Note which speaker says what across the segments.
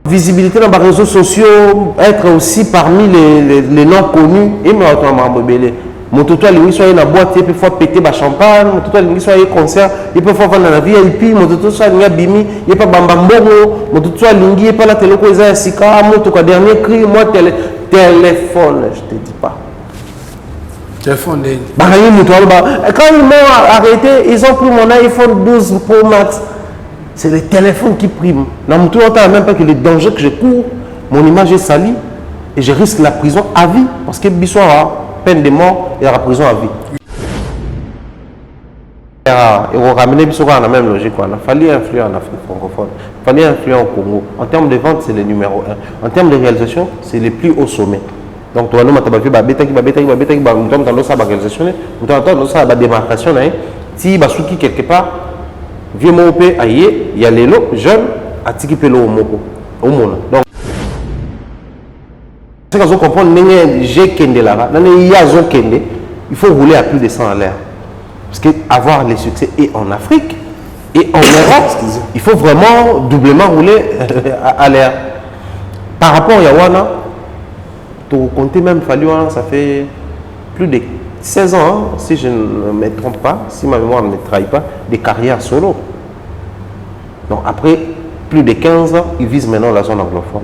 Speaker 1: Visibilité dans les réseaux sociaux, être aussi parmi les non connus. Et moi, je suis Mototo alingi soit na boîte, il peut faire péter ba champagne, mototo alingi soit un concert, il peut faire vendre la VIP, mototo soit alingi bimi, il peut bamba mbongo, mototo alingi, il peut la télé ko eza sika, mototo dernier cri, moi téléphone, je te dis pas.
Speaker 2: Téléphone de.
Speaker 1: Bah quand ils m'ont arrêté, ils ont pris mon iPhone 12 Pro Max. C'est le téléphone qui prime. Dans mon tour, on ne même pas que les dangers que je cours, mon image est salie et je risque la prison à vie parce que Bissoir peine de mort et la prison à vie. Et on ramenait Bissoir dans la même logique. Il fallait influer en Afrique francophone. Il fallait influer au Congo. En termes de vente, c'est le numéro 1. En termes de réalisation, c'est le plus haut sommet. Donc, tu vas nous mettre la réalisation, la démarcation, si tu quelque part, vieux mopé aïe, il y a les lots jeunes à tikipelo au moko au monde. Donc c'est quand on comprend j'ai kende là, il faut rouler à plus de 100 à l'air. Parce que avoir les succès et en Afrique et en Europe, il faut vraiment doublement rouler à l'air. Par rapport à Yawana, pour compter même fallu ça fait plus de 16 ans, hein, si je ne me trompe pas, si ma mémoire ne me trahit pas, des carrières solo. Donc après plus de 15 ans, ils visent maintenant la zone anglophone.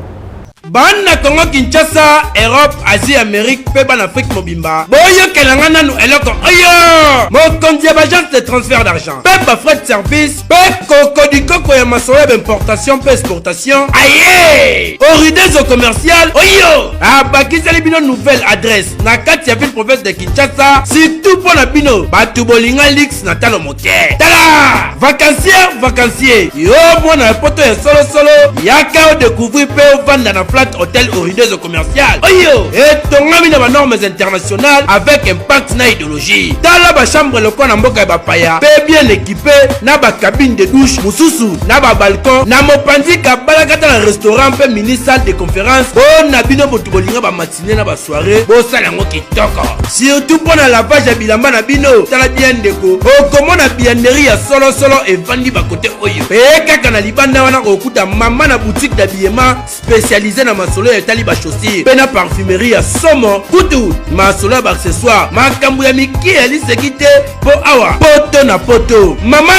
Speaker 3: Bana Congo Kinshasa, Europe, Asie, Amérique, Péban Afrique Mobimba. Boyo Kelangana nous eloko. Ayo! Mokonzi agence de transfert d'argent. Péba frais de service. Péco Kodikoko ya masoya d'importation, pe exportation. Aïe! Oridezo commercial. Oyo! Abakisa les bino nouvelle adresse. Na kati ya ville province de Kinshasa. Surtout pour la bino. Batu bolinga lix na talo moke. Tala! Vacancier. Yo mwana poto ya solo. Yaka o découvrir pe o vanda na flat hôtel Oridezo commercial. Oyo! Et tongami na normes internationales avec impact na idéologie. Tala ba chambre loko na mboka ba paya. Pe bien équipé na ba cabine de douche, mususu na ba balcon, na mopanzi ka balakata na restaurant pe mini salle de conférence. Oh na bino botu bolinga ba matinée na ba soirée. Bo sala ngo kitoko. Surtout pour na lavage ya bilamba na bino. Tala bien déco. O comment na biennerie ya solo et vandi ba côté oyo. Pe kaka na libanda wana okuta mama na boutique d'habillement spécialisée na masolo ya tali ba chaussure. Pe na parfumerie ya somo. Kutu masolo ba accessoire. Makambu ya miki ya lisekite po awa. Poto na poto. Mama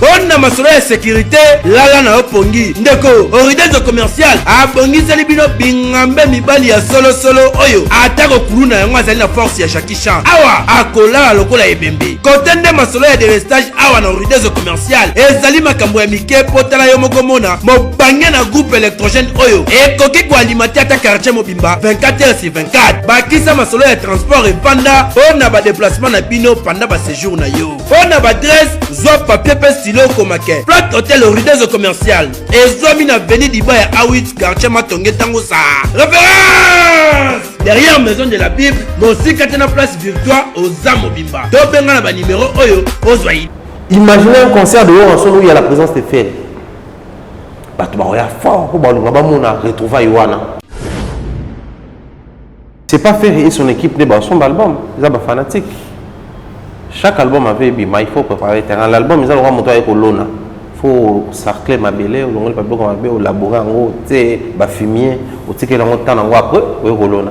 Speaker 3: on na masolo ya sécurité lala na opongi. Ndeko Oridezo commercial abongi sali bino bingambe mibali ya solo oyo. Atako kuluna yango azali na force ya Shakishan. Awa akola lokola ebembe. Kotende masolo ya délestage awa na Oridezo commercial. Ezali makambo ya mike potala yo moko mona. Mobange na groupe électrogène oyo. Ekoki ko alimenter ta quartier mobimba 24h/24. Bakisa masolo ya transport et panda on a ba déplacement na bino pendant ba séjour na yo. On a ba adresse zo papier pe stylo komake. Flat hôtel Oridezo commercial. Ezomi na avenue Dibaya Awit quartier Matonge tango sa. Référence derrière maison de la Bible, aussi katena place Victoire aux Amobimba. Dobenga na ba numéro oyo ozwai.
Speaker 1: Imaginez un concert de haut en son où il y a la présence de Fed. Fort pour retrouver Iwana. C'est pas faire et son équipe de son album, ils sont fanatiques. Chaque album avait bima, il faut préparer terrain. L'album, ils ont monté avec Olona. Il faut sarcler ma belle, ou le papier qu'on avait élaboré en gros, tu sais, fumier, ou tu sais qu'il y a un temps en gros après, ou Olona.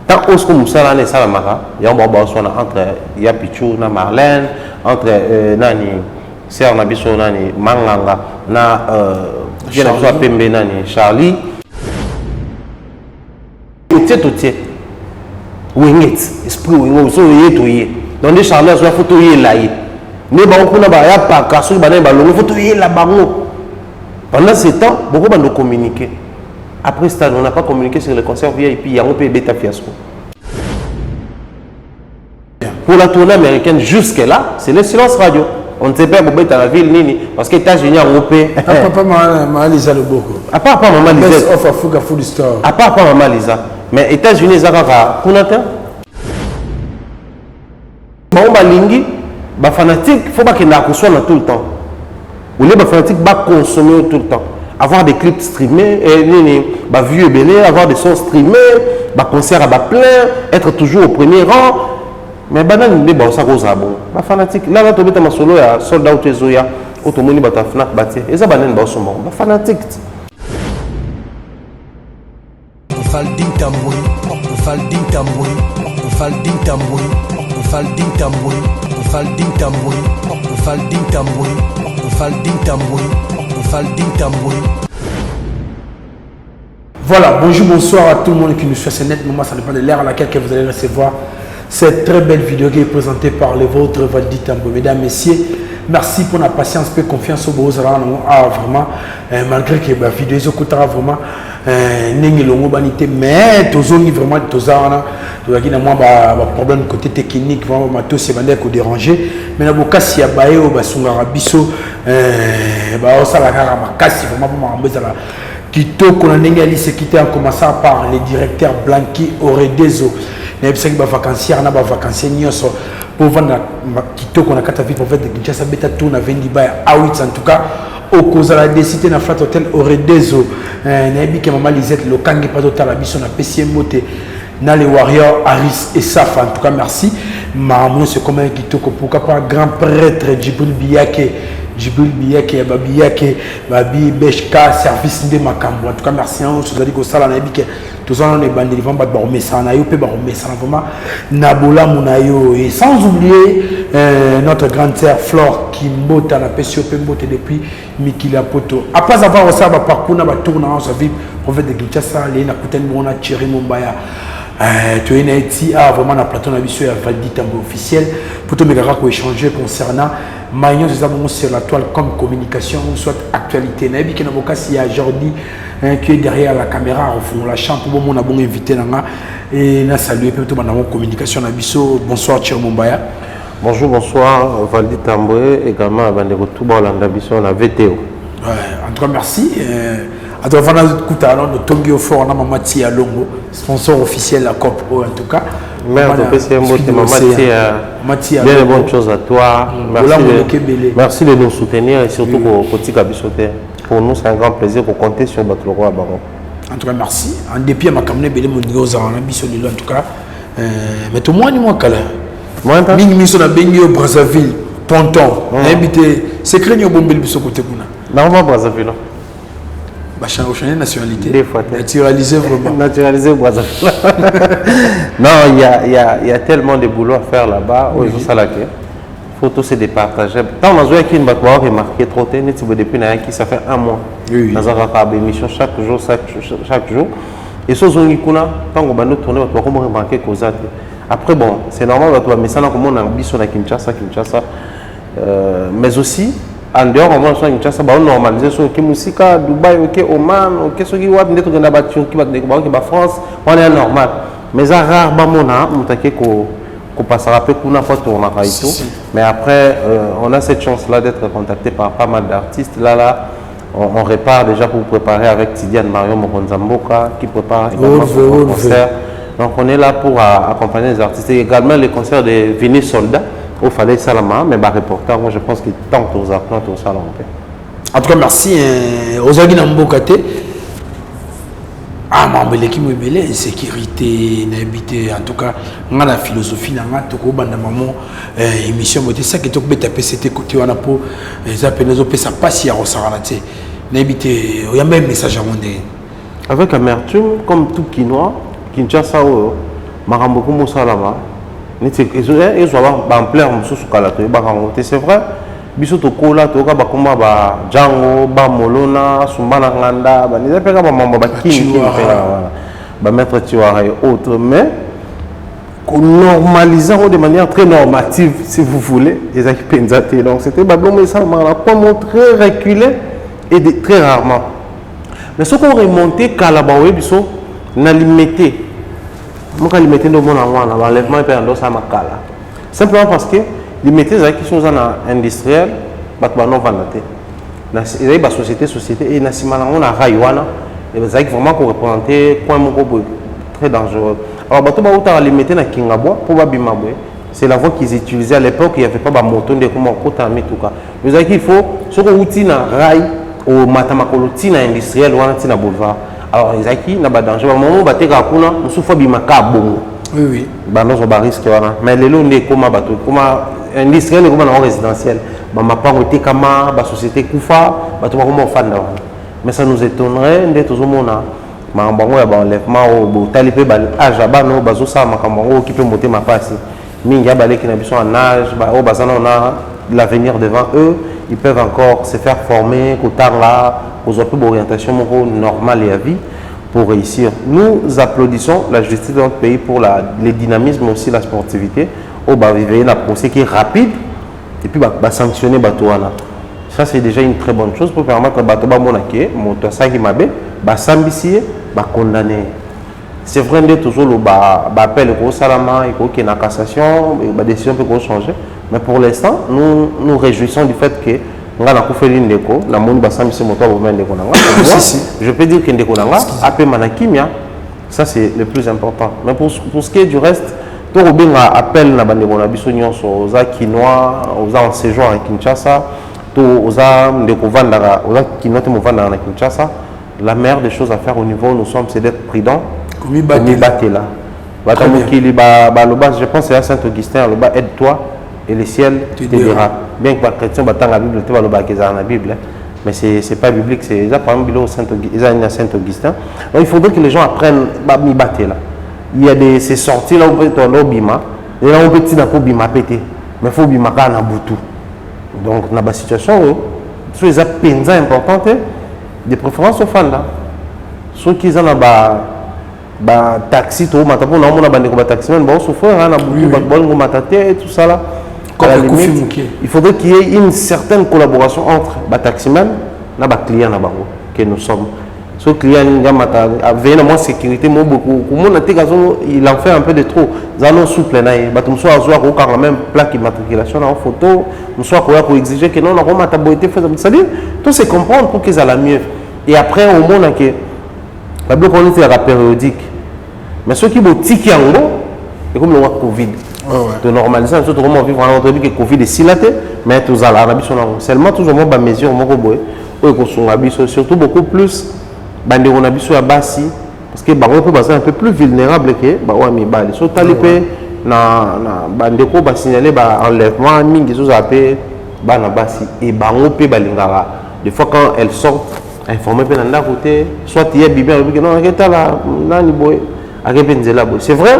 Speaker 1: Tant que nous sommes là, ça mara, il y a un bon entre Yapichou, na Marlène, entre Nani, Serre Nabiso, Nani, Manganga, na Pembe, Nani, Charlie. Tout est Winget, esprit Winget, so yé. Donc les Charlie, il faut tout y là. Mais bon, on a pas cassé, il faut tout y là-bas. Pendant ce temps, beaucoup de communiquer. Après ça, on n'a pas communiqué sur le concert VIP, il y a un peu bêta fiasco. Pour la tournée américaine, jusque-là, c'est le silence radio. On ne sait pas pour dans la ville, Nini, parce que les États-Unis ont européen.
Speaker 2: À part Maman Lisa le Boko.
Speaker 1: À part Maman Lisa.
Speaker 2: Best of Africa Food Store.
Speaker 1: À part Maman Lisa. Mais les États-Unis, ils ont Kunata. Bon, Balingi, les fanatiques, il faut pas qu'ils n'accrochent tout le temps. Ou les fanatiques vont consommer tout le temps. Avoir des clips streamés, vieux belé, avoir des sons streamés, concert à plein, être toujours au premier rang. Mais banane ne ba ça cause bon. Ba fanatique. Là tu mets ma solo ya soldat ou tezoya, automoni ba ta fnak batie. Et ça banane ba son bon. Ba fanatique.
Speaker 2: Valdin Tamboui, Valdin Tamboui, Valdin Tamboui, Valdin Tamboui, Valdin Tamboui, Valdin Tamboui, Valdin Tamboui, Valdin Tamboui. Voilà, bonjour, bonsoir à tout le monde qui nous suit. C'est nettement, ça dépend de l'ère à laquelle vous allez recevoir cette très belle vidéo qui est présentée par les vôtres Valdin Tamboui. Mesdames, messieurs, merci pour la patience et confiance au beau vraiment, malgré que la vidéo est vraiment mais tous vraiment problème côté technique vraiment tout c'est déranger mais na si ya bayo basungara biso ça la makasi vraiment pour kitoko na ndenge ali sécurité en commençant par les directeurs Blanqui Oredezo na ebisaki ba vacancier na ba vacancier nyonso pour vendre kitoko na kata vie pour faire de Kinshasa beta tour na vendi ba awits en tout cas au cause de la décité na flat hotel Oredezo na ebike maman Lisette lokangi pas total la biso na PCM moté na les warriors Aris et Safa en tout cas merci maman c'est comme un kitoko pourquoi pas grand prêtre Djibril Biyake Babi Beshka service de Makambo en tout cas merci on se dit que ça là na ebike tous on est bandé devant ba romesa na yo pe ba romesa vraiment nabola munayo et sans oublier notre grande sœur Flore qui monte à la PCOP monte depuis Mikila Poto après avoir ça ba parcours na ba tourner en sa vie prophète de Kinshasa les na kuten bona Thierry Mombaya tu es ici vraiment na plateau na biso ya Valdin Tamboui officiel pour te megara ko échanger concernant Maïon c'est ça sur la toile comme communication soit actualité na biki na bokasi ya Jordi qui est derrière la caméra au fond la chambre pour mon bon invité là et na saluer plutôt dans communication na biso bonsoir Thierry Mombaya.
Speaker 1: Bonjour, bonsoir Valdin Tamboui également avant de retour Olanda biso na VTO.
Speaker 2: En tout cas merci. À travers de Tongio Fort, Mamati à Longo, sponsor officiel de la COP en tout cas.
Speaker 1: Merde, Mamati, bien de bonnes choses à toi. Merci de nous soutenir et surtout pour Petit Kabisoté. Pour nous, c'est un grand plaisir pour compter sur votre roi Baron.
Speaker 2: En tout cas, merci. En dépit, ma caméra, Bélé Monioza, en en tout cas. Mais tout le monde, moi, Kala. Moi, je suis à Bengio, Brazzaville, Ponton. C'est créé au Bombel Bisso côté Bouna.
Speaker 1: Non, Brazzaville.
Speaker 2: Changer de nationalité.
Speaker 1: Des fois.
Speaker 2: Naturaliser vraiment.
Speaker 1: Naturaliser au Brazzaville. Non, il y a tellement de boulot à faire là-bas. Il faut tous se départager. Tant on a joué avec une bataille remarqué trop tôt, depuis ça fait un mois. Dans un émission chaque jour. Et ce jour tant qu'on va nous tourner, on va remarquer cause. Après bon, c'est normal, mais ça comme on a biso na Kinshasa. Mais aussi en dehors on va Kinshasa ba normaliser so ki musika Dubaï OK Oman OK so ki wab ndeto na ba Turquie ba France on est normal mais ça rare ba mona mutake ko passera peu kuna photo on a tout mais après on a cette chance là d'être contacté par pas mal d'artistes là on répare déjà pour préparer avec Tidiane Marion Mokonzamboka qui prépare également le concert donc on est là pour accompagner les artistes et également les concerts de Vini Soldat au Fallait Salama, mais bah reporter, moi je pense qu'il tente aux apprendre au salon.
Speaker 2: En tout cas, merci aux Agui Nambokate. Ah, mais l'équipe est sécurité, n'habité, en tout cas, on a la philosophie, on a tout le monde, émission, c'est ça qui est tout bête à PCT côté, on a pour les appels, ça passe, il y a Rosaranaté. N'habité, il y a même message à mon dé.
Speaker 1: Avec amertume, comme tout Kinois, Kinshasa, Maramboku Moussalama. Ils ont en plein c'est vrai biso to kola to ka ba komba ba Django ba Molona Sumbana Nganda ba les appels ba mamba ba kingi ba maître Tiwara et autres mais normalisant de manière très normative si vous voulez les akipenzate donc c'était ba blomé ça pas très reculé et très rarement mais ce qu'on remonté Kalabawe biso na limité moi quand limité le monde en l'enlèvement et puis en ça makala simplement parce que limité ça qui sont en industriel batba non vandaté na il y a société et na simala on a raywana et ça qui vraiment pour représenter point mon très dangereux alors bato ba uta limité na Kingabwa pour babima boy c'est la voie qu'ils utilisaient à l'époque il y avait pas ba moto de comment kota mituka mais ça qu'il faut ce qu'on uti na ray au matamakolo tina industriel ou tina boulevard. Alors, les acquis n'ont pas de danger. Au moment où on va te faire un souffle bimaka bon.
Speaker 2: Oui.
Speaker 1: Bah non, on va risquer. Mais les lots, comment bateau, comment industriel, comment en résidentiel. Bah ma part était comme la société Koufa, bah tout le monde fan. Mais ça nous étonnerait d'être au monde makambo ya enlèvement au talipé ajaba no bazo sa makambo qui peut monter ma passe mingi abalé qui na biso en âge au bazana on a l'avenir devant eux, ils peuvent encore se faire former là aux plus d'orientation normale et à vie pour réussir. Nous applaudissons la justice de notre pays pour le dynamisme mais aussi la sportivité au bas vivre un procès qui est rapide et puis sanctionner Batouana. Ça c'est déjà une très bonne chose pour permettre à Batouba Monake, Motosa qui m'a bé, Sambisier, condamner. C'est vrai que toujours le appel au salama et qu'il y a une cassation, la décision peut changer. Mais pour l'instant, nous nous réjouissons du fait que nous avons fait une déco, la monde va s'amuser moto au même déco. Je peux dire qu'une déco après manakimia, ça c'est le plus important. Mais pour ce qui est du reste, tout le monde appelle la bande de aux Kinois, aux en séjour à Kinshasa, aux Kinois à Kinshasa. La meilleure des choses à faire au niveau où nous sommes, c'est d'être prudents. Comme battre là. Je pense que c'est à Saint-Augustin, aide-toi et le ciel t'aidera. Bien que les chrétiens battent la Bible, la Bible, mais ce n'est pas biblique, c'est par exemple Saint-Augustin. Donc il faudrait que les gens apprennent à battre là. Il y a ces sorties là où on peut bima, et là on peut tirer un bima pété, mais il faut bima quand on a boutou. Donc dans la situation, sur les peines importantes, de préférence aux fans là. Ceux qui ont un taxi, tout le monde a un taxi, mais bon, souffrir, et tout ça là. Il faudrait qu'il y ait une certaine collaboration entre les taximens et les clients que nous sommes. Ce client, avec la sécurité, il en fait un peu de trop. Nous allons souple, nous sommes quand même plaque d'immatriculation en photo, nous sommes pour exiger que non, on a c'est-à-dire, tout se comprendre pour qu'ils aient la mieux. Et après, au monde, la bloc on était périodique. Mais ceux qui ont tiqué en gros, c'est comme le Covid. De normaliser, surtout comment vivre en entreprise que Covid est silaté, mais tous à l'Arabie seulement toujours des mesures, surtout beaucoup plus. Bande on a vu sur la base parce que on peut passer un peu plus vulnérable que Bawami Bali. Sur Talipé, na bande ko ba signaler ba enlèvement mingi zo appelé ba na basi et bango pe balingara. Des fois quand elles sortent informer pe na côté soit il y a bibé non ngeta la nani boy akepenzela boy. C'est vrai,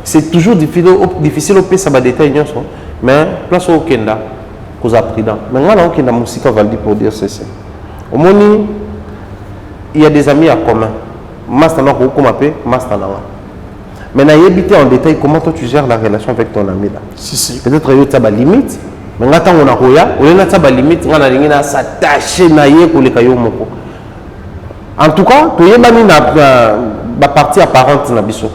Speaker 1: c'est toujours difficile au pays ça ba détail mais place au Kenda cause prudent. Mais ngala au Kenda musika valdi pour dire ceci. Au moni il y a des amis à commun. Mastana Mastana. Mais n'a évité en détail comment toi tu gères la relation avec ton ami là.
Speaker 2: Si.
Speaker 1: Peut-être qu'il y a des limites. Mais quand on a des limites, on a s'attacher pour les cailloux. En tout cas, tu as une partie apparente na biso.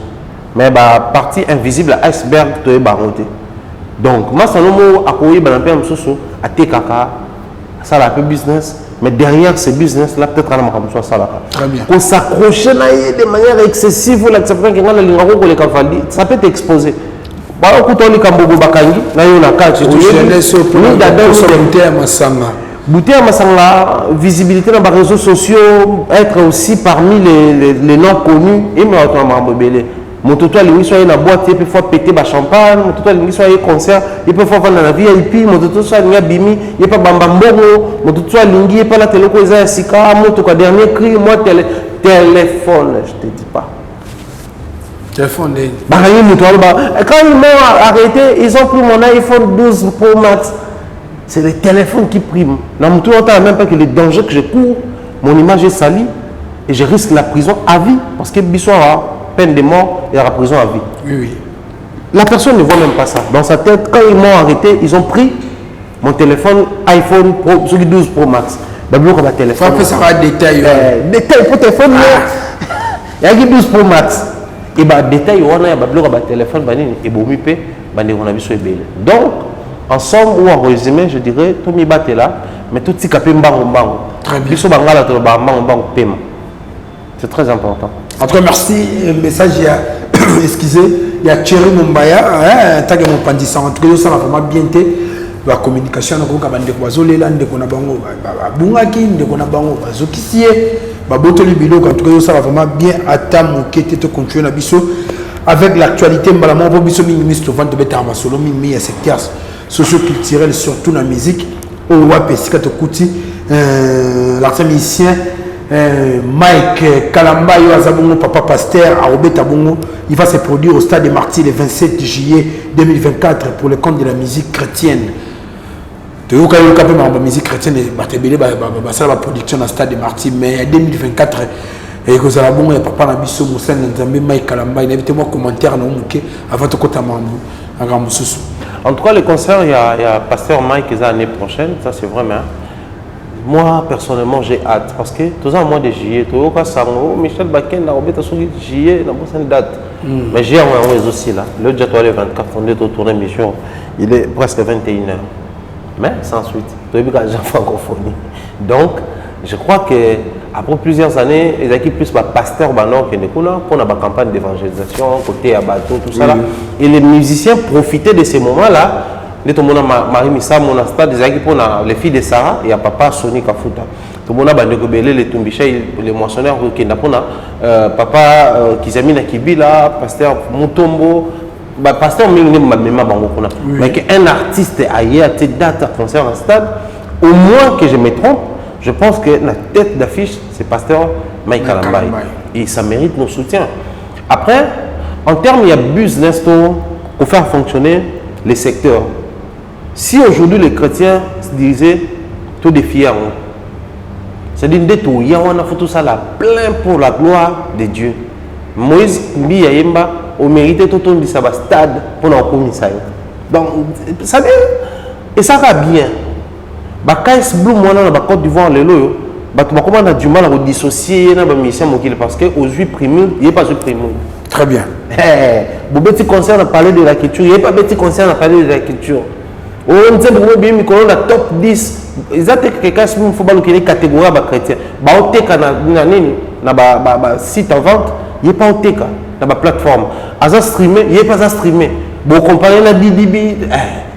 Speaker 1: Mais la partie invisible iceberg tu es baroté. Donc Mastana a koyi banapé amsoso a tekaka ça la peu business. Mais derrière ce business-là, peut-être qu'on a ça là.
Speaker 2: Très bien.
Speaker 1: Qu'on s'accroche de manière excessive, ça peut t'exposer. Visibilité dans les réseaux sociaux, être aussi parmi les non connus, et mais Mototo alingi soit na boîte il peut faire péter ba champagne, mototo alingi soit concert, il peut faire vendre na VIP, mototo soit alingi bimi, il pas bamba mbongo, mototo soit alingi pas la télé ko eza sika, mototo dernier cri, moi téléphone, je te dis pas.
Speaker 2: Téléphone de
Speaker 1: quand ils m'ont arrêté, ils ont pris mon iPhone 12 Pro Max. C'est le téléphone qui prime. Dans mon tour, on n'a même pas que les dangers que je cours, mon image est salie et je risque la prison à vie parce que Bissoir peine de mort et la prison à vie.
Speaker 2: Oui.
Speaker 1: La personne ne voit même pas ça. Dans sa tête, quand ils m'ont arrêté, ils ont pris mon téléphone iPhone Pro, celui 12 Pro Max. D'abord, on va téléphone.
Speaker 2: Ça va détail.
Speaker 1: Détail pour téléphone. Il y a 12 Pro Max. Et bah détail, on a un téléphone, et bon, on a vu sur les donc, en somme ou en résumé, je dirais, tout mi batte là, mais tout petit capé mbango.
Speaker 2: Très bien.
Speaker 1: C'est très important.
Speaker 2: En tout cas, merci. Message, excusez, il y a Thierry Mumbaya, tant que mon pandissant, en tout cas, ça va vraiment bien été. La communication, on a des oiseaux, les landes, on a bango, bungaki, on a bango, zokisie, babotoli bilo, en tout cas, ça va vraiment bien attendre, qui était continué à biso. Avec l'actualité, malamment, on va biso ministre vente de bêta masolo, mi secteur socio-culturel, surtout dans la musique, au Wapesika Tokouti, l'artiste musicien. Mike Kalamba, Papa Pasteur, à Robert Bongo. Il va se produire au Stade des Martyrs le 27 juillet 2024 pour le compte de la musique chrétienne. Tu vois, quand il y a la musique chrétienne, il y a la production dans le Stade des Martyrs, mais en 2024, et que ça bon, il papa Nabiso Moussa Nzambe Mike Kalamba, il invite moi commentaire avant de côté
Speaker 1: En tout cas, le concert, il y a Pasteur Mike l'année prochaine, ça c'est vrai, mais moi personnellement j'ai hâte parce que tous en mois de juillet, tu vois, Michel Baken a oublié de juillet, dans une date. Mais j'ai un aussi là, le Diatoire le 24, on est au tournée mission, il est presque 21h. Mais sans suite, tu as vu quand j'ai francophonie. Donc, je crois que après plusieurs années, les équipes plus pasteur Banon qui pour la campagne d'évangélisation, côté à bateau, tout ça là. Et les musiciens profitaient de ces moments-là. Tout le monde a Marie Missa, mon stade, des équipes pour les filles de Sarah et à papa Sony Kafuta. Tout le monde a bandé les Tumbicha, les moissonneurs qui n'a pas papa Kizamina Kibila, pasteur Mutombo. Pasteur mais qu'un artiste aille à cette date à concert en stade, au moins que je me trompe, je pense que la tête d'affiche, c'est Pasteur Mike Kalamba. Et ça mérite nos soutiens. Après, en termes, il y a business pour faire fonctionner les secteurs. Si aujourd'hui les chrétiens se disaient tout défier, c'est-à-dire il y a tout ça là, plein pour la gloire de Dieu. Moïse Mbiyayemba au mérité tout le stade pour nous commissaire. Donc, ça vient. Et ça va bien. Quand Blue Moana dans Côte d'Ivoire, on a du mal à dissocier les musiciens parce qu'aux yeux primés, il n'y a pas de primés.
Speaker 2: Très bien.
Speaker 1: Bon, petit concert à parler de la culture, il n'y a pas de petit concert à parler de la culture. On dit que la top 10, ils ont quelqu'un qui faut que les catégories chrétiennes. On a un site en vente, il n'y a pas de TK dans la plateforme. À streamer, il n'y a pas à streamer. Bon, comparer la BDB,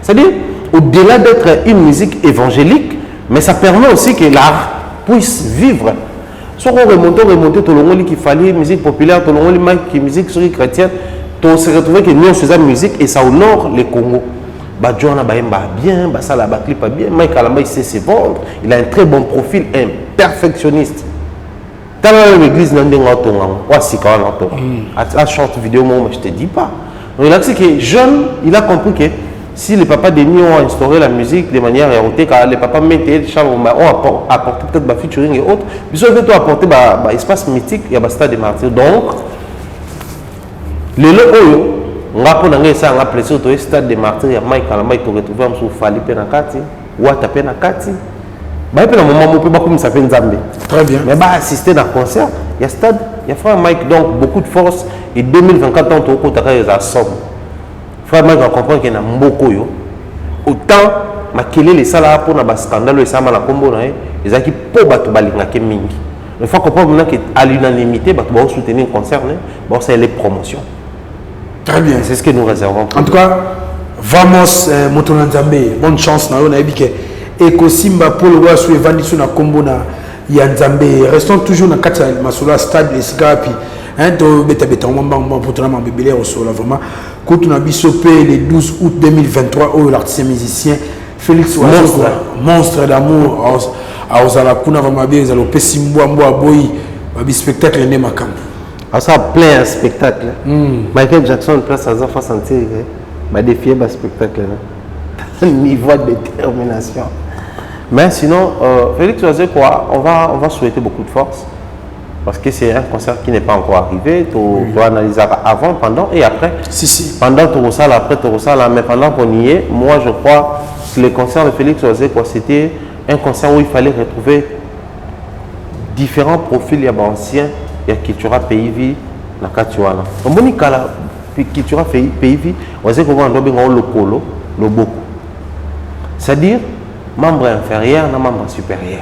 Speaker 1: c'est-à-dire, au-delà d'être une musique évangélique, mais ça permet aussi que l'art puisse vivre. Si on remonte tout le monde qu'il fallait musique populaire, tout le monde qui musique chrétienne, on se retrouve que nous faisons musique et ça honore les Congo. John a bien, ça la batterie pas bien, Mike Kalamba il sait se vendre, il a un très bon profil, un perfectionniste. Dans l'église, à short vidéo, moi je te dis pas. Donc il a dit que jeune, il a compris que si les papas des nuits ont instauré la musique de manière érotique, les papas mettaient ont apporté peut-être ma featuring et autres, ils ont apporté espace mythique, il y a Stade des Martyrs. Donc, les lots, on va prendre ça, on va placer au Stade des Martyrs, il y a Mike Kalamba qui retrouvé en Fali Penakati, ou à Tapenakati.
Speaker 2: Très bien.
Speaker 1: Mais assister dans le concert, il y a Stade, il y a Frère Mike, donc beaucoup de force. Et 2024 ans, tu as somme. Frère Mike, on comprend qu'il y a beaucoup. Autant, quel est les salaires pour un scandale, les salaires à combo, les équipes pour battre les mingi. Il faut comprendre qu'à l'unanimité, tu vas soutenir le concert, c'est les promotions.
Speaker 2: Très bien.
Speaker 1: C'est ce que nous réservons.
Speaker 2: En tout cas, vamos, Motonanzambe, bonne chance. Et Kosimba pour le voir sur Evandi sur la combo na Yanzambe. Restons toujours dans le Masula Stade, les Sgapi. To beta beta on va pour ton bébé au sol vraiment. Quand on a bisopé le 12 août 2023 où l'artiste musicien Félix Oiseau monstre d'amour à Ozala Kuna vraiment bien Ozala Pessimbo Ambo Aboyi babi spectacle né makam.
Speaker 1: Ah ça plein un spectacle. Michael Jackson place à Zafa sentir défier le spectacle là. Niveau de détermination. Mais sinon, Félix Oiseau, on va souhaiter beaucoup de force. Parce que c'est un concert qui n'est pas encore arrivé. Tu dois analyser avant, pendant et après.
Speaker 2: Si.
Speaker 1: Pendant tu ressens, après tu ressens, mais pendant qu'on y est, moi je crois que le concert de Félix Oiseau, c'était un concert où il fallait retrouver différents profils. Il y a anciens, il y a Kitura Pays-Vie, la Katuana. Donc, il y a Kitura Pays-Vie, Oiseau qu'on va en donner le polo, le beaucoup. C'est-à-dire, membre inférieur, non membre supérieur.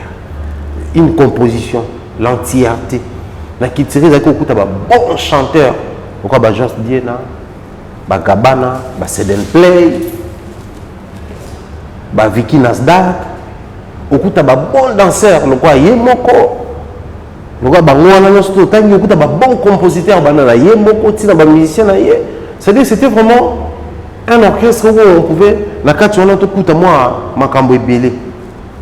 Speaker 1: Une composition, l'entièreté. La qui tire des coups de bon chanteur. Pourquoi Joss Diena, Gabana, Seden Play, Vicky Nasdaq. Au coup de bon danseur, le quoi Yemoko. Le quoi bon compositeur, Yemoko, musicien. C'est-à-dire c'était vraiment un orchestre où on pouvait, la carte sur notre coup à moi, Makambo Belé.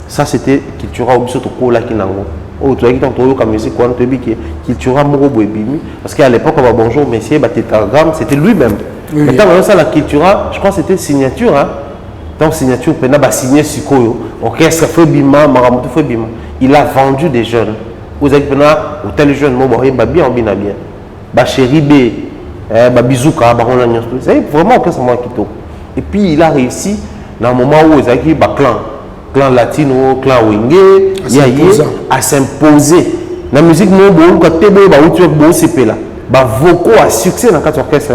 Speaker 1: Ça c'était Kitura Obisoto Kola Kinango. Oh, tu as dit que musique, quand tu as dit qu'il tuera Morobo et Bimi. Parce qu'à l'époque, bonjour, messieurs, tétragramme, c'était lui-même. Oui. Maintenant, ça, la cultura, je crois que c'était signature. Hein? Donc, signature, il a signé Sikoyo. Orchestre fait Bima, Maramoto fait Bima. Il a vendu des jeunes. Vous avez dit, ou tel jeune, bien, bien. Chéri B, Bizouka, c'est vraiment orchestre Kito. Et puis, il a réussi dans le moment où il a dit, clan latino, clan wenge, à s'imposer. La musique, nous, vocaux à succès dans 4 orchestres.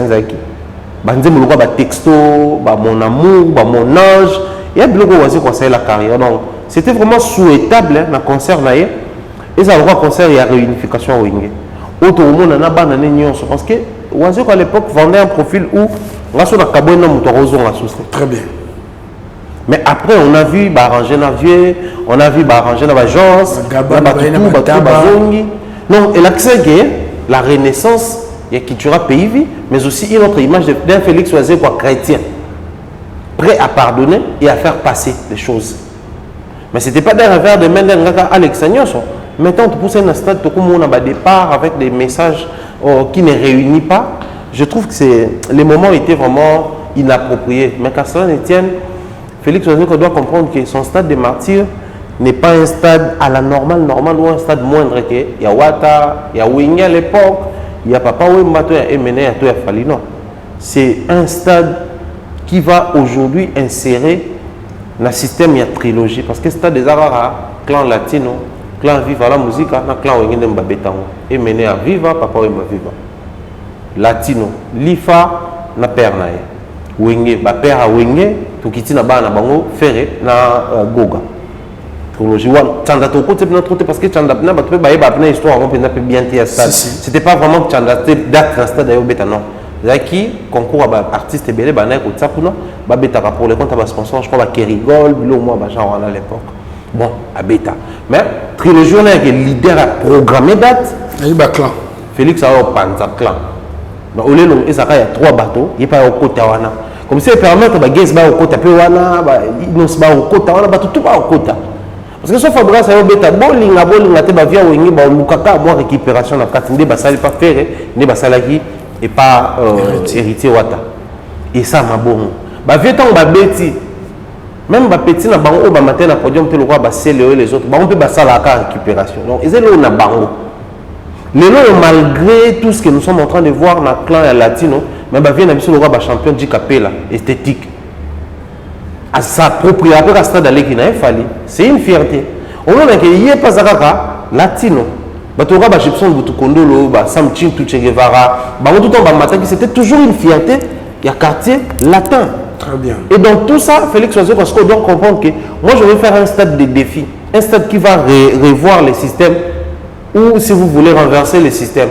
Speaker 1: Texto, mon amour, mon ange. Il y a beaucoup de conseils la carrière. Donc, c'était vraiment souhaitable dans le concert. Et ça, le concert, il y a réunification wenge. Autre monde, on a parce que Oiseau à l'époque vendait un profil où on a très bien. Mais après, on a vu arranger Navier, on a vu arranger l'agence, non, et l'accès est la renaissance, il y a culture pays, mais aussi une autre image d'un Félix Oiseau chrétien, prêt à pardonner et à faire passer les choses. Mais ce n'était pas d'un revers de main d'un gars Alexandre. Maintenant, tu pousses un stade, tu as un départ avec des messages qui ne réunissent pas. Je trouve que les moments étaient vraiment inappropriés. Mais qu'à cela ne tienne, Félix Oiseau doit comprendre que son stade de martyr n'est pas un stade à la normale ou un stade moindre que il y a Wata, il y a Wenge à l'époque, il y a Papa Wembato, il y a Emene, il y a Toya Falino. C'est un stade qui va aujourd'hui insérer dans le système, il y a trilogie. Parce que le stade des Arara, clan latino, clan Viva la musique, clan Wenge de Mbabetango. Emene à Viva, Papa Wemba Viva. Latino, l'IFA, na père nae. Wenge, ba père à Wenge, tukiti na ba na bango, ferré, na Goga. Trilogie, Tchanda Toko, c'est notre parce que Tchanda Pna, tu peux bailler une histoire, on peut bien dire ça. C'était pas vraiment Tchanda, date dans stade d'ailleurs, non. Zaki, concours à artiste belé, banek ou tsapuna, babeta pour le compte à sponsor, je crois, Kerigol, bilo moi, genre à l'époque. Bon, à bêta. Mais, trilogie, on a un leader à programmer date.
Speaker 2: Il y a clan.
Speaker 1: Félix a un panza clan. Donc, il y a 3 bateaux, il n'y a pas un côté. Comme ça, il permet que les gens soient au côté, ils soient au côté, tout va au côté. Parce que ce Fabrice a bêta, bolinga, via Wengi, Lukaka, moi, récupération, la carte, ne pas faire, ne pas salarié et pas héritier Wata. Et ça, ma bon. Vieux temps, bêti. Même les petits, na bango, matin, na podium, le roi, les autres, on peut passer la récupération. Donc, ils sont là, bango. Malgré tout ce que nous sommes en train de voir dans le clan latino, mais vient le roi champion du Capella, esthétique. À s'approprier après la stade qui n'a pas fallu. C'est une fierté. On a dit qu'il n'y a pas de latino. Tu vois, Gibson, Boutoukondolo, Sam Chin, Che Guevara, c'était toujours une fierté. Il y a quartier latin.
Speaker 2: Très bien.
Speaker 1: Et dans tout ça, Félix Oiseau, parce qu'on doit comprendre que moi, je vais faire un stade de défi. Un stade qui va revoir les systèmes ou, si vous voulez, renverser les systèmes.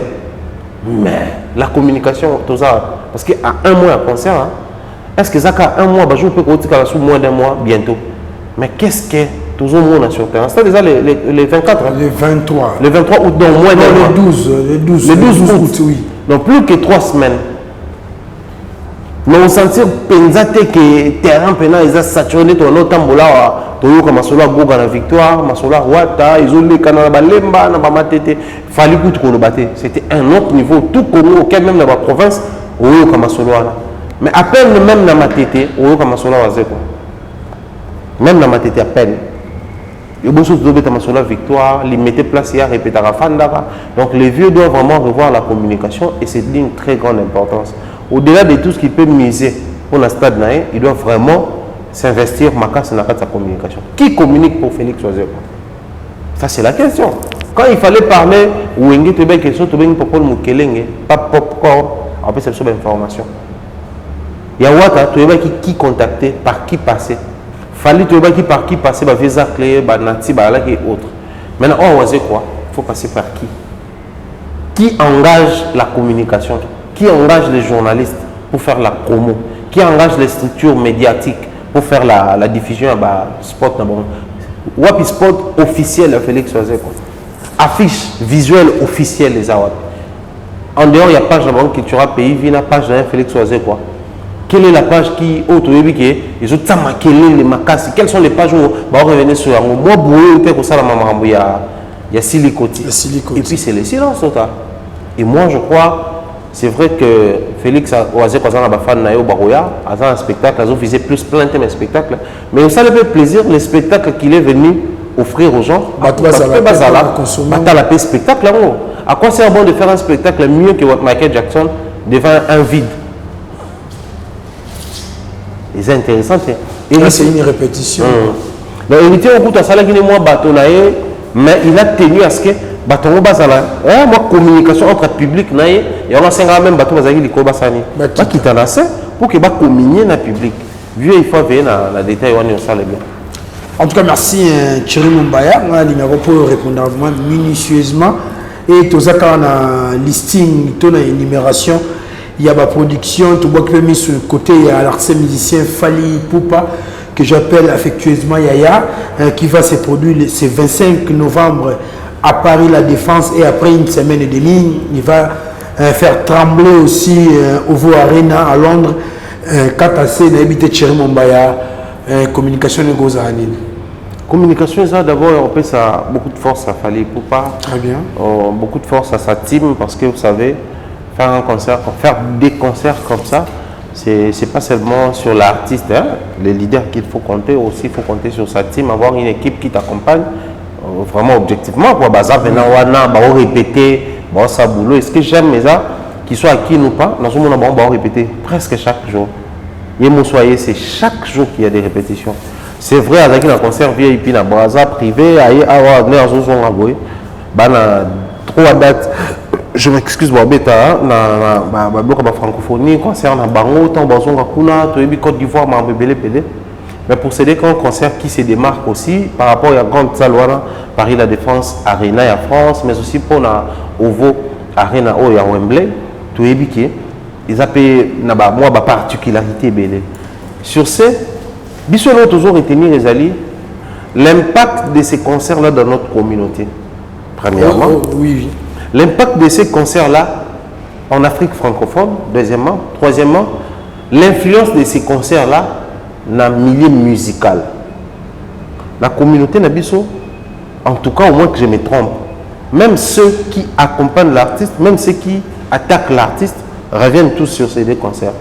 Speaker 1: Mais la communication, tout ça, parce qu'à un mois à concert, hein, est-ce que ça a un mois, je peux continuer sous moins d'un mois bientôt. Mais qu'est-ce que tout le monde a sur terrain? C'est déjà les 24. Hein?
Speaker 2: Les 23.
Speaker 1: Les 23 août, donc moins d'un mois.
Speaker 2: Les 12 août, oui.
Speaker 1: Donc plus que 3 semaines. Mais on sentit que le terrain est saturé, ton autambola, Toyoka Masola Goga la victoire, Masola Wata, ils ont les canaux Balemba, Nabamatete, fallait que le battre. C'était un autre niveau, tout Congo, auquel même dans la province, Oyoka Masola. Mais à peine même dans ma tête, Oyoka Masola Wazeko. Même dans ma tête, à peine. Il y a beaucoup de choses Masola victoire, les mettez place hier, répéter à Fandara. Donc les vieux doivent vraiment revoir la communication et c'est d'une très grande importance. Au-delà de tout ce qui peut miser pour le stade, il doit vraiment s'investir dans sa communication. Qui communique pour Félix Oiseau? Ça, c'est la question. Quand il fallait parler, ou il y a une question, il y a une popcorn, pas popcorn, on peut chercher l'information. Il y a Wata, qui contacter, par qui passer. Il fallait que par qui passer, visa clé, nati, et autres. Maintenant, on va quoi? Il faut passer par qui? Qui engage la communication? Qui engage les journalistes pour faire la promo? Qui engage les structures médiatiques pour faire la diffusion spot? Wapi spot officiel à Félix Oiseau. Affiche visuelle officielle les Awad. En dehors, il y a page d'abord qui tuera pays, il y a page d'un Félix Oiseau. Quelle est la page qui ils ont les macasses? Quelles sont les pages où on va revenir sur moi? Moi, pour ça, il il y a Silicoti. Et puis c'est le silence. Et moi, je crois, c'est vrai que Félix Oazé, quand on a fan Nayo Baroya, a un spectacle, ils ont visé plus plein de spectacles. Mais ça le fait plaisir, le spectacle qu'il est venu offrir aux gens. La spectacle. À quoi c'est bon de faire un spectacle mieux que Michael Jackson devant un vide? Et c'est intéressant.
Speaker 2: Et c'est une répétition.
Speaker 1: Donc, il était au bout de ça, mais il a tenu à ce que bateau bazala moi communication entre public naie et on a 5 même bateau bazali liko basani ba kitana ça pour que ba communier na public vieux il faut venir na détail on ça bien.
Speaker 2: En tout cas merci Thierry Mumbaya on a numéro pour répondre vraiment minutieusement et tout ça quand na listing tout na énumération il y a ma production tout vois que mis sur le côté il y a l'artiste musicien Fali Poupa que j'appelle affectueusement Yaya qui va se produire ce 25 novembre à Paris La Défense et après une semaine et demie, il va faire trembler aussi OVO Arena à Londres. Quand on a habité Thierry Mumbaya, communication et Gozanine.
Speaker 1: Communication, ça d'abord, on peut ça beaucoup de force à Fali Poupa.
Speaker 2: Très bien.
Speaker 1: Beaucoup de force à sa team parce que vous savez, faire un concert, faire des concerts comme ça, c'est pas seulement sur l'artiste, hein, les leaders qu'il faut compter, aussi il faut compter sur sa team, avoir une équipe qui t'accompagne. Vraiment objectivement pour bazar venant wana ba répéter ba sa boulot est-ce que j'aime mais ça qu'ils soient acquis ou pas dans ce monde on va répéter presque chaque jour et mon soyez c'est chaque jour qu'il y a des répétitions c'est vrai avec un concert VIP na baza privé aïe avoir dans son envoyé ba na 3 dates je m'excuse moi bêta na bloc ba francophonie concert na bango tant bazonga kuna to ebi Côte d'Ivoire ma bébé PD. Mais pour céder qu'un concert qui se démarque aussi par rapport à la grande salle Paris La Défense Arena en France, mais aussi pour la OVO Arena à Wembley, tout est biqué. Ils appellent moi ma particularité belle. Sur ce, nous avons toujours retenu les alliés l'impact de ces concerts-là dans notre communauté. Premièrement,
Speaker 2: oui.
Speaker 1: L'impact de ces concerts-là en Afrique francophone. Deuxièmement, troisièmement, l'influence de ces concerts-là dans le milieu musical. La communauté Nabiso, en tout cas au moins que je me trompe, même ceux qui accompagnent l'artiste, même ceux qui attaquent l'artiste, reviennent tous sur ces deux concerts.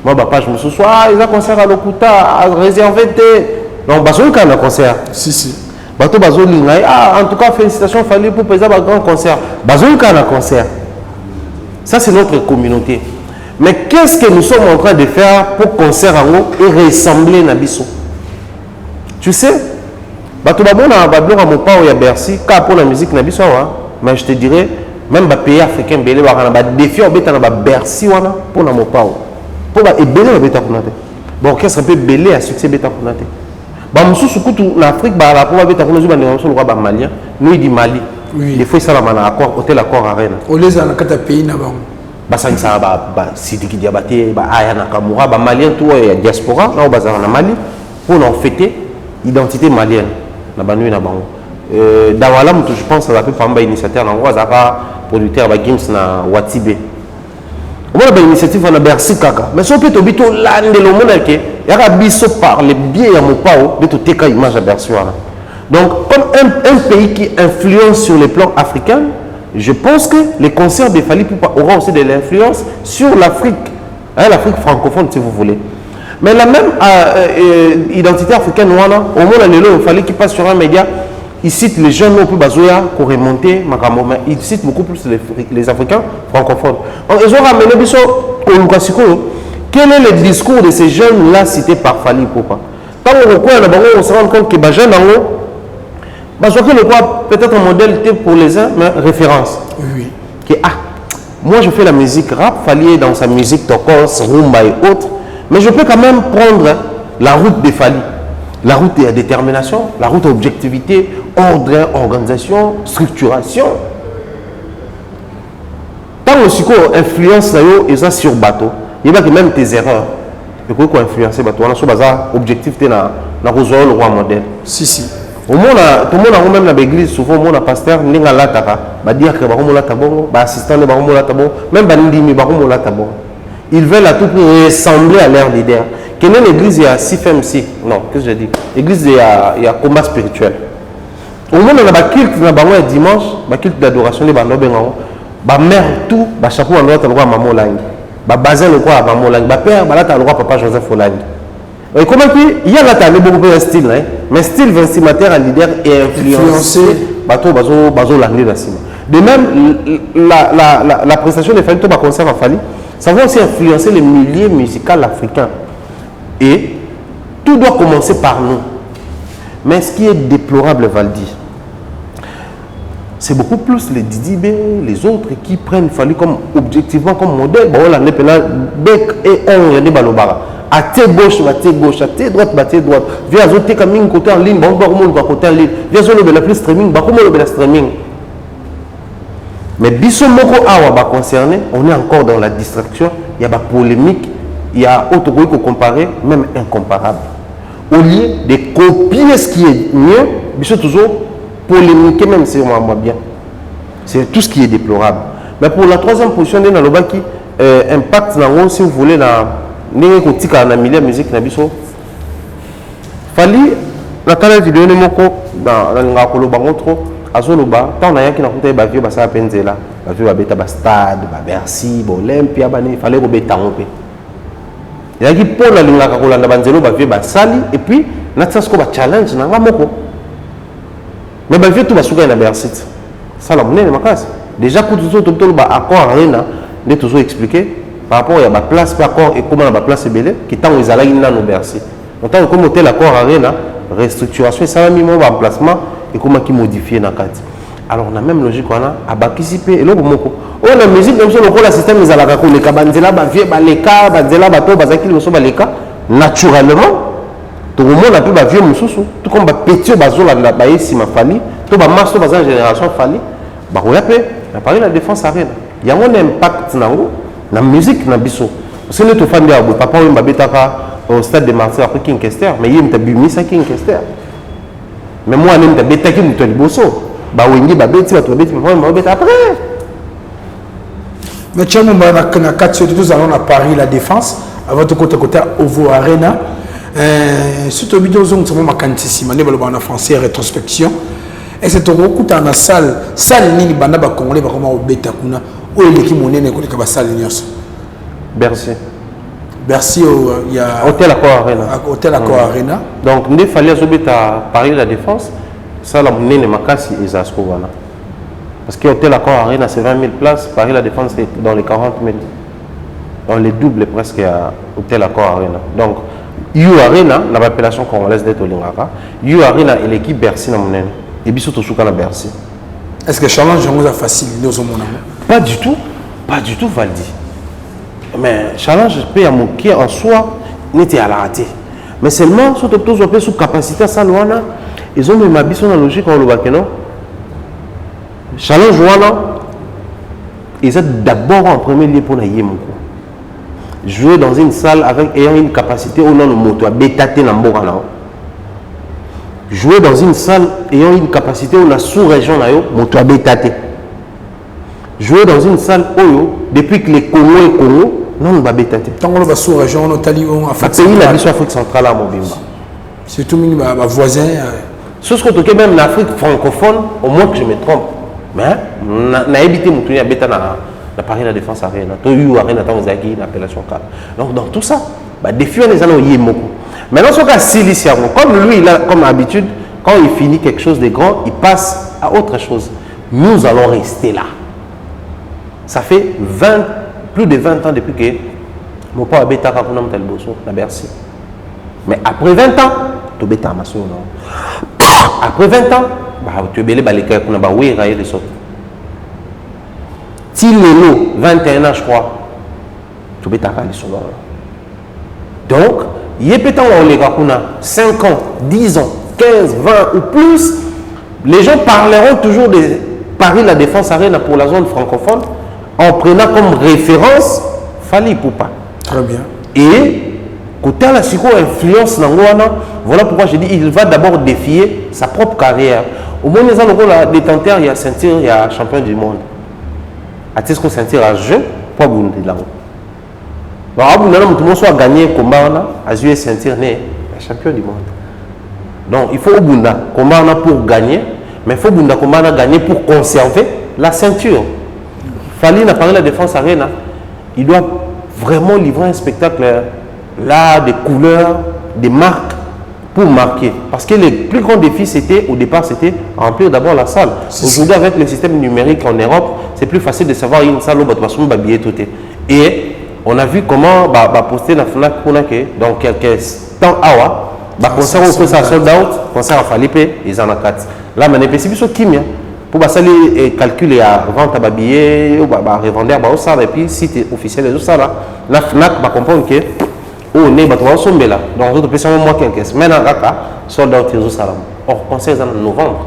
Speaker 1: Moi, je me suis dit, il y a un concert à Lokuta, à réserver. Non, il y a un concert.
Speaker 2: Si.
Speaker 1: En tout cas, félicitations, Fali pour présenter un grand concert. Il y a un concert. Ça, c'est notre communauté. Mais qu'est-ce que nous sommes en train de faire pour concert en haut et ressembler à Nabiso? Tu sais, tout d'abord, on a mon père à Bercy, car pour la musique Nabiso, mais je te dirais, même les pays africains, il y a des défis à Bercy pour mon père. Pour les belé à Beta Kunate. Bon, qu'est-ce qu'on peut belé à succès Beta Kunate? En Afrique, pour Beta Kunate, on a Malien, nous il dit Mali. Des fois, ça a accord, hôtel accord arena.
Speaker 2: On les a dans le pays là-bas.
Speaker 1: Basangisa Sidiki Diabaté, Aya Nakamura, Malien, tout est diaspora, là au bazar en Mali, pour en fêter l'identité malienne. Dawala, je pense que ça peut faire un initiateur, producteur de Gims na Watibé. On a une initiative à Bercy Kaka, mais si on peut te dire là, il y a un biseau par les biais à mon pao, de toute image à Bercy. Donc, comme un pays qui influence sur le plan africain, je pense que les concerts de Fali Poupa auront aussi de l'influence sur l'Afrique, l'Afrique francophone si vous voulez. Mais la même identité africaine, au moins il fallait qu'il passe sur un média, il cite les jeunes au plus bazoya pour remonter, mais il cite beaucoup plus les Africains francophones. Donc, ils ont ramené Bisso au Lukasiko. Quel est le discours de ces jeunes-là cités par Fali Poupa? Tant on se rend compte que les jeunes peut-être un modèle pour les uns, mais référence.
Speaker 2: Oui.
Speaker 1: Moi je fais la musique rap, Fali dans sa musique tokos, rumba et autres, mais je peux quand même prendre la route de Fali. La route de la détermination, la route de l'objectivité, ordre, organisation, structuration. Tant que influence sur le bateau, il y a même tes erreurs. Il faut influencer le bateau. On a sur le objectif de la résoudre le roi modèle.
Speaker 2: Si.
Speaker 1: Tout le monde a même dans l'église, souvent, le pasteur, il y a un dire que l'assistant de même ils veulent à tout prix ressembler à leur leader. Quelle est l'église? Il y a 6 femmes ici. Non, qu'est-ce que je dis? L'église, il y a combat spirituel. Au moins, on a un culte dimanche, un culte d'adoration, ba mère tout, ba chapeau en droit, le roi maman langue. Ba bazin le roi maman langue. Ba père, ba là, le roi papa Joseph Olangue. Et comment puis, il y a là, tu as beaucoup de style, mais style vestimentaire à leader et influencé, bateau, bazo langue de cima. De même, la prestation de Fali, tout va concert à Fali, ça va aussi influencer le milieu musical africain. Et tout doit commencer par nous. Mais ce qui est déplorable, Valdi, c'est beaucoup plus les Didibé, les autres qui prennent Fali comme objectivement comme modèle. Bon, là, bec et on, il y a des balobara. À tes gauche, à tes gauche, à tes droite, à tes droite. Viens à tes camin côté en ligne, bon, bon, côté en ligne. Viens à la plus streaming, bah, comment le streaming. Mais biso moko awa ba concerné, on est encore dans la distraction, il y a des polémiques, il y a autre chose qu'on comparer, même incomparable. Au lieu de copier ce qui est mieux, biso toujours polémiquer même si on va bien. C'est tout ce qui est déplorable. Mais pour la troisième position, on a le qui impact dans si vous voulez dans la milieu musique na biso. Fali la vidéo ne moko dans la bango trop. Azoloba, tant on a qui n'a pas été bavieux, ça a peine là. Bavieux, bêta, stade, Bercy, Olympia, il fallait rebêter en paix. Il y a qui pour la ligne, la banzelo, bavieux, sali, et puis, n'a-t-ce qu'on challenge, n'a pas moko. Mais bavieux, tout va soutenir la Bercy. Ça l'a mené, ma casse. Déjà, pour tout le accord arena, n'est toujours expliqué par rapport à la place, par accord et comment la place est belle, qui tant ils allaient dans nos Bercy. Autant comme hôtel accord arena, restructuration, ça va mis mon emplacement. Et comment qui modifier dans le cadre. Alors on a même logique on a participer et là on a musique même si on a système ils allaient les cabanzela bavie baleka banzela bato bazaki le so baleka naturellement tout le monde a pu bavie mususu tout comme petit bazola na baisi ma fali tout ba maso bazan génération fali ba royape na parler la défense arena il y a un impact na musique na biso parce que nous tout fan de papa on babetaka au stade de Marseille après Kinkester mais il me bimi ça Kinkester. Mais moi, je suis bêta qui me tourne bosso. Bah oui, bah bêti, bah toi bêti, bah bêta après.
Speaker 2: Mais tiens, nous avons 4 sur tous allons à Paris la défense. Avant tout côté Ovo Arena. Surtout vidéo zone, c'est moi ma quantité. Mané balou en français rétrospection. Et c'est au coup dans la salle ni banda ba congolais ba comment au bêta kuna. Où est l'équipe monnaie côté ka ba salle nyos. Bercy, il y a
Speaker 1: Hôtel Accor Arena.
Speaker 2: Hôtel Accor Arena.
Speaker 1: Donc, il fallait à Paris la défense. Ça, la monnaie n'est pas si Isasko. Parce que Hôtel Accor Arena, c'est 20 000 places. Paris la défense, c'est dans les 40 000. Dans les doubles presque à Hôtel Accor Arena. Donc, U Arena, l'appellation congolaise d'être au Lingara. U Arena et l'équipe Bercy na monnaie. Et bien surtout à Bercy.
Speaker 2: Est-ce que challenge nous a facilité aux hommes?
Speaker 1: Pas du tout, Valdi. Mais challenge peut moquer en soi n'était à la rater. Mais seulement surtout tous on peut sous capacité à ça loana ils ont même habitué dans la logique en le non challenge loana ils sont d'abord en premier lieu pour naïe mon jouer dans une salle avec ayant une capacité au nom de moto à bétater dans mbora jouer dans une salle ayant une capacité au la sous-région là moto à bétater jouer dans une salle oyo depuis que les Congo et Congo non, on va bétater.
Speaker 2: Tant qu'on va sous région, on a talion
Speaker 1: Afrique centrale. La pays Afrique centrale à Mobimba.
Speaker 2: Surtout mes voisins.
Speaker 1: Ce que tu même l'Afrique francophone, au moins que je me trompe. Mais na évité mon tournoi bêta na Paris la défense arena. Tu eu arena tant aux acquis l'appellation cadre. Donc dans tout ça, défi les anneaux y est beaucoup. Maintenant ce cas Silicia, comme lui il a comme habitude, quand il finit quelque chose de grand, il passe à autre chose. Nous allons rester là. Ça fait plus de 20 ans depuis que mon père a été à Bercy. Mais après 20 ans, tu es à après 20 ans, tu es belé balika pour na oui rayer les autres. Tilelo 21 ans je crois. Tu es à donc, il y a peut-être les gars 5 ans, 10 ans, 15, 20 ou plus, les gens parleront toujours de Paris la défense arena pour la zone francophone. En prenant comme référence Fali Poupa.
Speaker 2: Très bien.
Speaker 1: Et côté la influence voilà pourquoi je dis il va d'abord défier sa propre carrière. Au moins les gens la détenteur il y a ceinture, il y a champion du monde. À titre qu'on ceinture à jeu, pas Bundi là. Donc tout le monde soit gagné combat à jouer ceinture né champion du monde. Donc il faut au Bunda combat pour gagner. Mais il faut que gagner pour conserver la ceinture. Fally n'a parlé de la Défense Arena. Il doit vraiment livrer un spectacle là, des couleurs, des marques pour marquer. Parce que le plus grand défi, c'était, au départ, c'était remplir d'abord la salle. Aujourd'hui, avec le système numérique en Europe, c'est plus facile de savoir une salle où tu vas billet tout. Et on a vu comment poster la FNAC dans quelques temps, concert au fait ça sold out, concert à Falipe, ils en ont 4. Là, on est sur Kimia. Pour calculer à vente à billet, ou revendeur, et puis site officiel de ça là, la FNAC va comprendre que on est là. Donc, d'autres personnes, moi, quelques semaines, sold out, ils ont or, concert en novembre,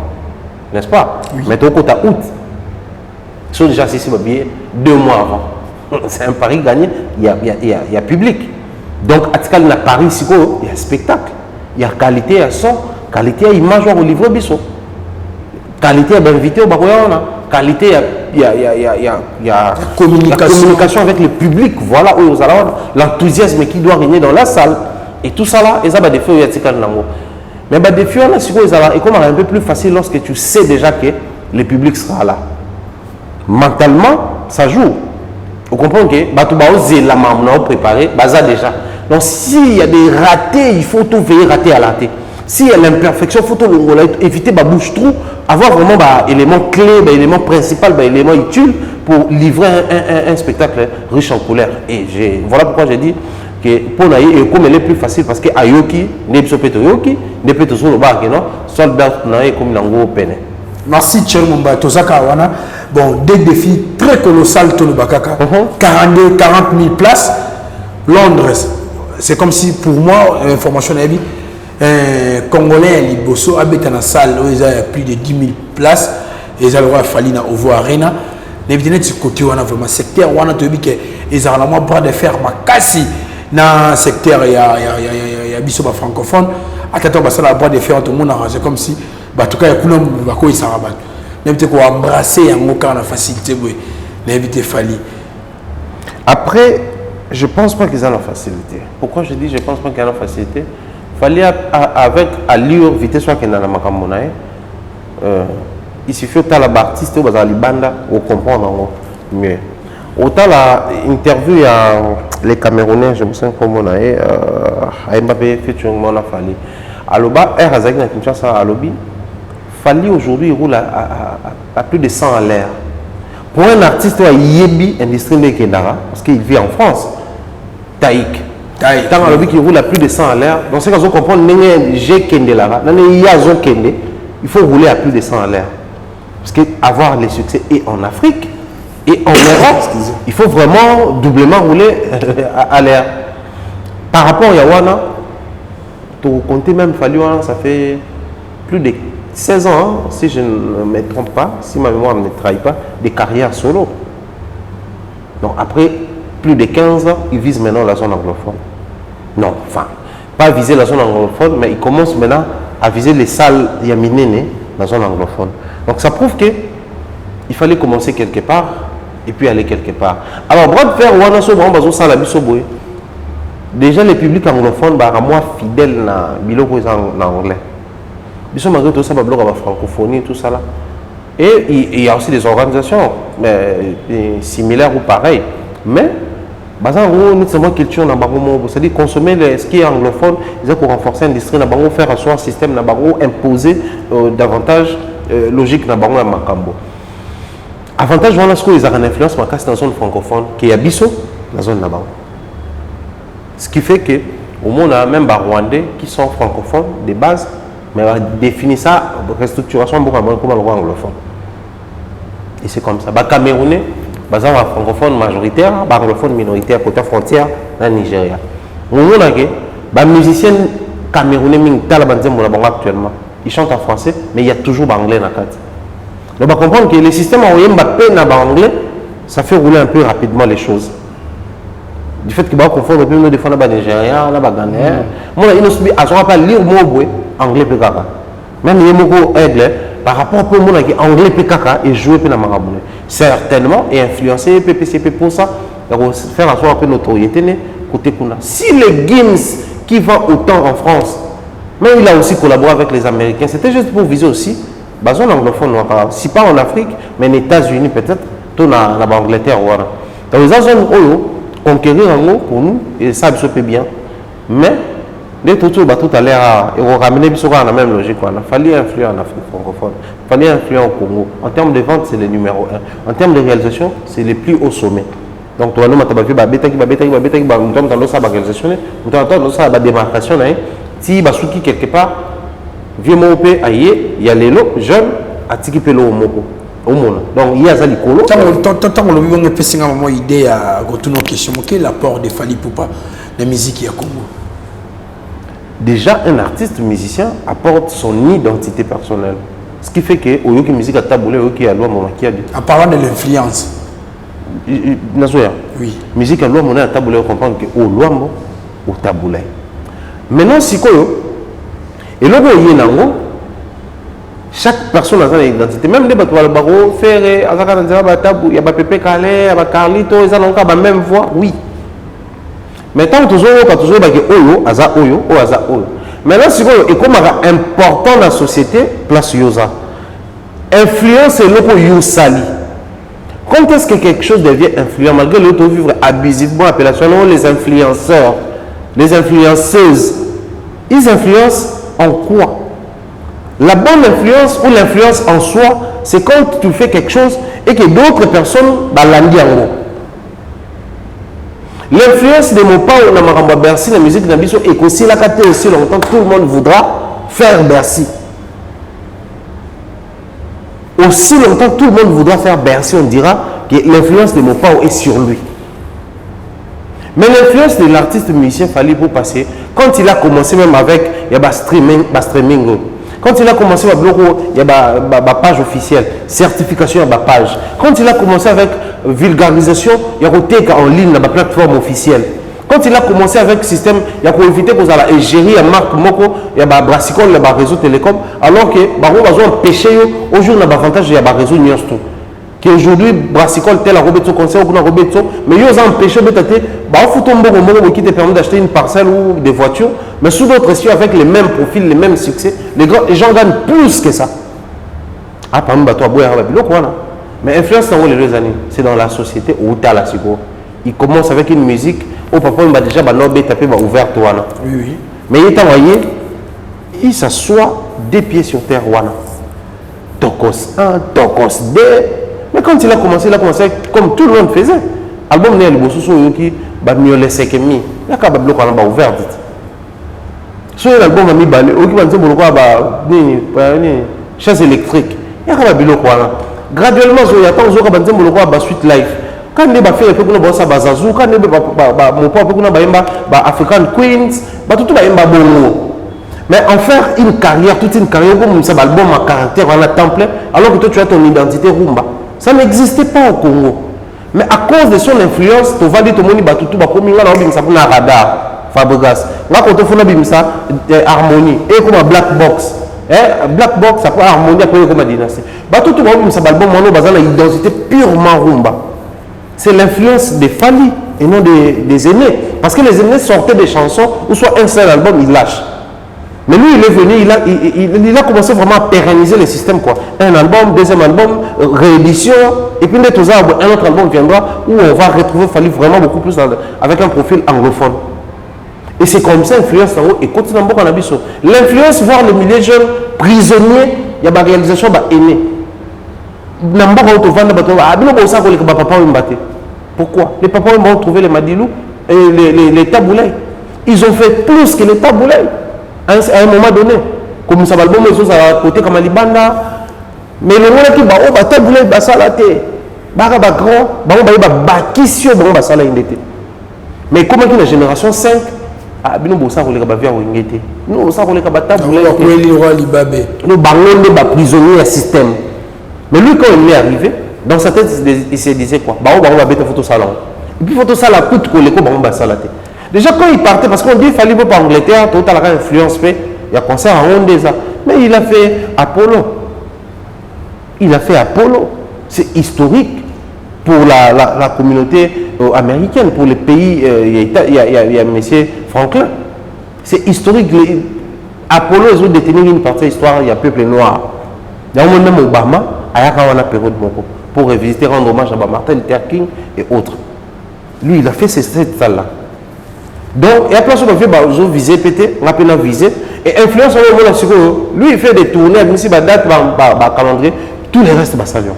Speaker 1: n'est-ce pas? Mais au côté août, ils sont déjà 6 billets 2 mois avant. C'est un pari gagné, il y a public. Donc, à Tikal, il y a Paris, il y a spectacle, il y a qualité, il y a son, qualité, il y a image au livre Bissot. Qualité, il y a invité au Baroyana. Qualité, il y a communication avec le public. Voilà où vous allez l'enthousiasme qui doit régner dans la salle. Et tout ça là, ils ont des défis. Mais des défis, et comme un peu plus facile lorsque tu sais déjà que le public sera là. Mentalement, ça joue. Vous comprenez que la maman préparé, ça déjà. Donc s'il y a des ratés, il faut tout veiller rater à rater. S'il y a l'imperfection, il faut éviter de bouche trou, avoir vraiment un élément clé, un élément principal, un élément utile pour livrer un spectacle riche en couleurs. Et voilà pourquoi j'ai dit que pour Naï, comme elle est plus facile, parce que Ayoki, n'est pas Yoki, n'est pas sur le bar, non, soldat Naï comme Nango Pene.
Speaker 2: Merci Tchermomba, Tozaka Wana. Bon, des défis très colossaux, Tonobakaka. 40 000 places. Londres, c'est comme si pour moi, information à vie, Congolais, Liboso, habitent dans la salle où il y a plus de 10 000 places. Et ils ont fallu dans Ovo Arena. Mais évidemment, ce côté, on a vraiment secteur, on a dit qu'ils ont vraiment bras de fer, Makasi. Dans le secteur, il y a Bissot francophone. À temps, ça a bras de fer, tout le monde arrangé comme si. En tout cas, il y a beaucoup de sarabat. Même si on embrasser un mot quand on a facilité, l'invité Fally.
Speaker 1: Après, je ne pense pas qu'ils ont la facilité. Pourquoi je dis je ne pense pas qu'ils ont la facilité? Fally avec allure, vitesse, soit qu'il y a la macamonaï. Il suffit que l'artiste ou la banda ou comprendre mieux. Autant l'interview à les Camerounais, je me sens comme on a Mbappé featuring Mona Fally. Aloba, Razak na Kinshasa à Alobi. Fally aujourd'hui roule à plus de 100 à l'air. Pour un artiste, il y a industrie de Kendara, parce qu'il vit en France. Taïk. Tant à Alobi qui roule à plus de 100 à l'air. Donc c'est quand on comprend j'ai Kendela, il faut rouler à plus de 100 à l'air. Parce qu'avoir les succès et en Afrique et en Europe, il faut vraiment doublement rouler à l'air. Par rapport à Yawana, pour compter même Fally, ça fait plus de 16 ans, hein, si je ne me trompe pas, si ma mémoire ne me trahit pas, des carrières solo. Donc après plus de 15 ans, il vise maintenant la zone anglophone. Non, enfin, pas viser la zone anglophone, mais il commence maintenant à viser les salles Yaminene, la zone anglophone. Donc ça prouve qu'il fallait commencer quelque part et puis aller quelque part. Alors, bras de fer, déjà les publics anglophones sont moins fidèles en anglais. Ils sont malgré tout ça, la francophonie, tout ça là. Et il y a aussi des organisations similaires ou pareilles. Mais, culture, c'est-à-dire consommer ce qui est anglophone, ils ont pour renforcer l'industrie, faire asseoir un système, imposer davantage logique dans Makambo. Avantage, voilà ce qu'ils ont une influence dans la zone francophone, qui est à Bissot, la zone là-bas. Ce qui fait que, au monde, on a même des Rwandais qui sont francophones de base, mais on va définir ça, restructuration comme anglophone. Et c'est comme ça. Les Camerounais, ils sont francophones majoritaires, les anglophones minoritaires, côté frontière, dans le Nigeria. Au monde, les musiciens camerounais, actuellement, ils chantent en français, mais il y a toujours l'anglais dans la carte. Donc, on va comprendre que le système envoyé en anglais, ça fait rouler un peu rapidement les choses. Du fait que on confond des fois les Nigériens, les Ghanéens. Moi, il ne pas lire le mot anglais PKK. Même les mots anglais, par rapport au mot anglais PKK et jouer dans le certainement et influencer PPCP pour ça, faire asseoir un peu notoriété côté Kuna. Si les Gims qui vend autant en France, mais il a aussi collaboré avec les Américains, c'était juste pour viser aussi Bazon anglophone, si pas en Afrique, mais en États-Unis peut-être, tout en Angleterre. Voilà. Donc les gens conquérir pour nous, et ça se fait bien. Mais, dès tout à l'heure, ils vont ramener la même logique. Il fallait influer en Afrique francophone, il fallait influer au Congo. En termes de vente, c'est le numéro 1. En termes de réalisation, c'est les plus hauts sommets. Donc, tu vas nous mettre la réalisation, la démarcation, si tu quelque part, vieux mopé, il y a les lots jeunes, à tikipe le moko. Donc, il y a ça, l'icolo.
Speaker 2: Tant que l'on a une idée à retourner aux questions, quel est l'apport de Fally Ipupa dans la musique au Congo?
Speaker 1: Déjà, un artiste musicien apporte son identité personnelle. Ce qui fait que, au lieu que la musique a taboulé, au lieu qu'il y a loi,
Speaker 2: en parlant de l'influence.
Speaker 1: Oui. Musique à loi, on a taboulé, on comprend que au loi, au taboulé. Maintenant, si quoi, et là, il y a chaque personne a son identité. Même les bateaux, le barreau, Ferré, il y a Pépé Calais, il y a Carlito, ils ont la même voix, oui. Mais tant que toujours, Oyo, Aza Oyo, Aza Oyo. Maintenant, si vous et comme important dans la société, place Yosa. Influence est le Yosali. Quand est-ce que quelque chose devient influent, malgré l'autre vivre abusivement, appellation, les influenceurs, les influenceuses, ils influencent en quoi? La bonne influence ou l'influence en soi, c'est quand tu fais quelque chose et que d'autres personnes balandent en haut. L'influence des mots pas au Bercy, la musique d'ambition et qu'aussi la caté aussi longtemps, tout le monde voudra faire Bercy. Aussi longtemps, tout le monde voudra faire Bercy, on dira que l'influence des mots pas est sur lui. Mais l'influence de l'artiste musicien Fally pour passer, quand il a commencé même avec, il y a streaming. Quand il a commencé avec il y a une page officielle, certification, il y a une page. Quand il a commencé avec vulgarisation, il y a une en ligne, la plateforme officielle. Quand il a commencé avec le système, il y a éviter que la égérie, la marque Moko, il y a un brassicole, il y a un réseau télécom, alors que on a empêché, aujourd'hui, on a l'avantage, il y a un réseau Niasto. Qui aujourd'hui, brassicole, tel a Roberto Conseil, ou Roberto, mais ils ont empêché de qui te permet d'acheter une parcelle ou des voitures, mais sous d'autres cieux avec les mêmes profils, les mêmes succès, les gens gagnent plus que ça. Ah, par exemple, mais influence dans les 2 années, c'est dans la société où tu as la sigo. Il commence avec une musique où papa il déjà tapé ouvert.
Speaker 2: Oui.
Speaker 1: Mais il est envoyé, il s'assoit des pieds sur terre. Tokos 1, Tokos 2. Mais quand il a commencé comme tout le monde faisait. Album né le bosso qui ba miolé sekemi. Il y a ka ba bloc en ouvert. So l'album a mis balé, au qui va dire pourquoi ni chaise électrique. Il y a ka ba bloc là. Graduellement il y a tant zo ka ba dire pourquoi ba suite live. Quand les ba faire pour na ba Zazou, quand les ba mon papa pour na ba yemba ba African Queens, ba tout ba yemba bongo. Mais en faire une carrière, toute une carrière comme ça, album à caractère, on a temps plein, alors que toi tu as ton identité rumba. Ça n'existait pas au Congo. Mais à cause de son influence, tu vas dire que tu vas comme un radar, Fabregas. Là, quand tu fais harmonie, et comme un black box. Black box, ça peut harmonie après comme une dynastie. Tout le monde ça album, on a une identité purement rumba. C'est l'influence des Fally et non des aînés. Parce que les aînés sortaient des chansons, ou soit un seul album, ils lâchent. Mais lui, il est venu, il a commencé vraiment à pérenniser le système. Quoi. Un album, deuxième album, réédition, et puis un autre album viendra où on va retrouver Fally vraiment beaucoup plus avec un profil anglophone. Et c'est comme ça l'influence en haut, et continue en abysso. L'influence, voir le milieu jeune, prisonnier, il y a une réalisation aînée. Pourquoi? Les papas vont trouver les madilous et les taboulets. Ils ont fait plus que les taboulets. À un moment donné, comme ça va le bon, ils sont à côté comme Alibanda. Mais le monde qui va taboulé, bah ça la té. Bah grand, bah qui sur bah ça la indété. Mais comment que la génération 5 ah bien nous ça pour les bavier au indété. Nous ça pour les taboulé.
Speaker 2: Le roi Libabé.
Speaker 1: Nous ballons des prisonniers à système. Mais lui quand il est arrivé, dans sa tête il se disait quoi? Bah on va mettre photo salon. Et puis photo salon coûte que les co bah ça la té. Déjà quand il partait, parce qu'on dit qu'il fallait pas pour Angleterre, tout à l'heure influence fait, il y a concert à Rondeza. Mais il a fait Apollo. Il a fait Apollo. C'est historique pour la communauté américaine, pour les pays. Il y a M. Franklin. C'est historique. Apollo, ils ont détenu une partie de l'histoire, il y a peuple noir. Il y a même Obama, il y a une période pour revisiter, rendre hommage à Martin Luther King et autres. Lui, il a fait cette salle-là. Donc, il y a plein de choses qui ont fait viser, pété, on a pu viser. Et influence sur le monde, lui, il fait des tournées, même si date, calendrier, tous les restes, ça vient.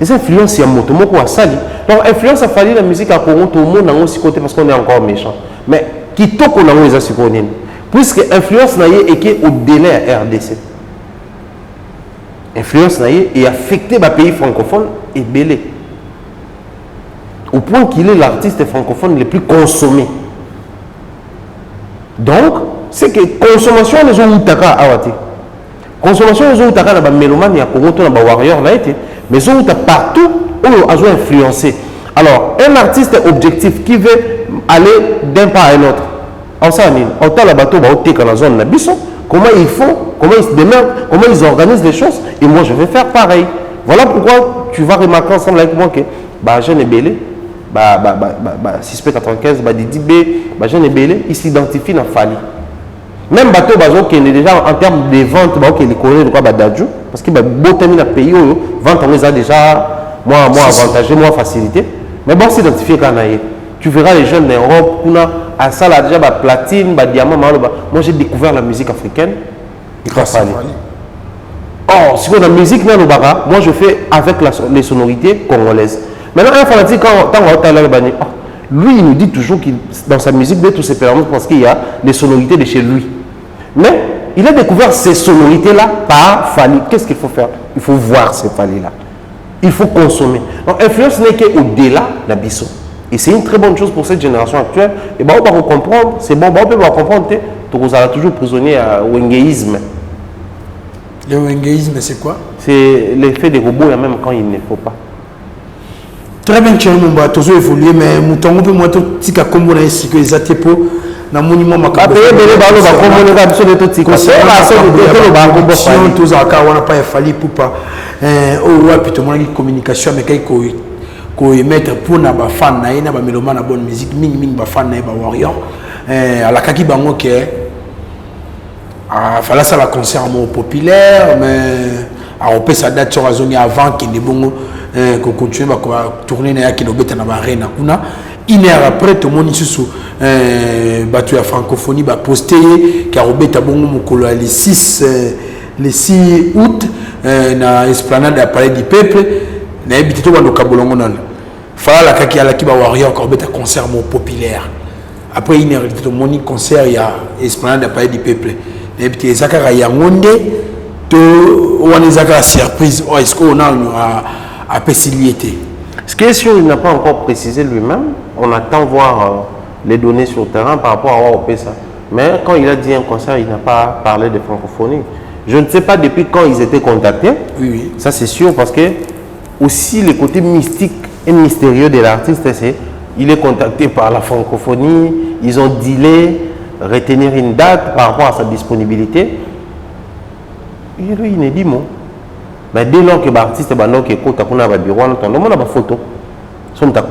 Speaker 1: Les influences, il y a moto, moko à sali. Donc, influence a fallu la musique à Congo, tout le monde a aussi côté parce qu'on est encore méchant. Mais qui toque on a aussi côté. Puisque influence n'a et qui est au-delà à RDC. Influence n'a et affecté le pays francophone et belé. Au point qu'il est l'artiste francophone le plus consommé. Donc, c'est que consommation les gens outaka awati. Consommation les gens outaka na mélomane ya Congo to na warrior na été, mais ils ont partout où ils ont influencé. Alors, un artiste objectif qui veut aller d'un pas à un autre. En ça, autant la bateau va ôter dans la zone Nabiso, comment ils font, comment ils se démerdent, comment ils organisent les choses, et moi je vais faire pareil. Voilà pourquoi tu vas remarquer ensemble avec moi que Jeune Ebélé, Suspect 95, Didi B, Jeune Ebélé, ils s'identifient dans Fali. Même bateau qui est déjà en termes de vente, qui est connaît de quoi Dadju, parce qu'il y a beaucoup de pays où vente on les a déjà moins avantagé, moins facilité. Mais bon, s'identifier quand même. Tu verras les jeunes d'Europe, à ça là déjà platine, diamant, moi j'ai découvert la musique africaine grâce à Fali. Or, si on a la musique, moi je fais avec les sonorités congolaises. Maintenant, un fanatique, quand on a lui, il nous dit toujours que dans sa musique, tous ses permanences parce qu'il y a les sonorités de chez lui. Mais il a découvert ces sonorités-là par Fali. Qu'est-ce qu'il faut faire? Il faut voir ces Fali-là. Il faut consommer. Donc, influence n'est qu'au-delà de l'Abisso. Et c'est une très bonne chose pour cette génération actuelle. Et on va comprendre, c'est bon, on peut comprendre, vous allez toujours prisonnier à wengeïsme.
Speaker 2: Le wengeïsme, c'est quoi?
Speaker 1: C'est l'effet des robots, même quand il ne faut pas.
Speaker 2: Très bien, tu as toujours évolué, mais mouton, on peut moi tout petit comme on a ici que les atépo dans le monument macabre. Tous à cas on n'a pas fallu pour pas au ouais plutôt mon communication mais qu'on émettre pour na ba fan na ina ba mélomane na bonne musique mingi ba fan na ba warrior à la kaki bango que fallait ça la concert populaire mais à on peut ça date sur la zone avant qu'il est bon qu'on continue à tourner na qui l'obéta na arena kuna une heure après tout le monde sous battu à francophonie ba posté car obéta bon mokolo le 6 août na esplanade à palais du peuple na habité tout dans kabolongo non fala la kaki ala ki ba warrior car obéta concert populaire après une heure tout le monde concert il y a esplanade à palais du peuple na habité zakara yangonde to on les zakara surprise est-ce qu'on a à possibilité.
Speaker 1: Ce qui est sûr, il n'a pas encore précisé lui-même. On attend voir les données sur le terrain par rapport à OPESA. Mais quand il a dit un concert, il n'a pas parlé de francophonie. Je ne sais pas depuis quand ils étaient contactés.
Speaker 2: Oui.
Speaker 1: Ça, c'est sûr parce que aussi le côté mystique et mystérieux de l'artiste, c'est il est contacté par la francophonie. Ils ont dealé, retenir une date par rapport à sa disponibilité. Il n'est dit mot. Mais dès lors que l'artiste est écoute, on a un bureau, on a une photo. Si on a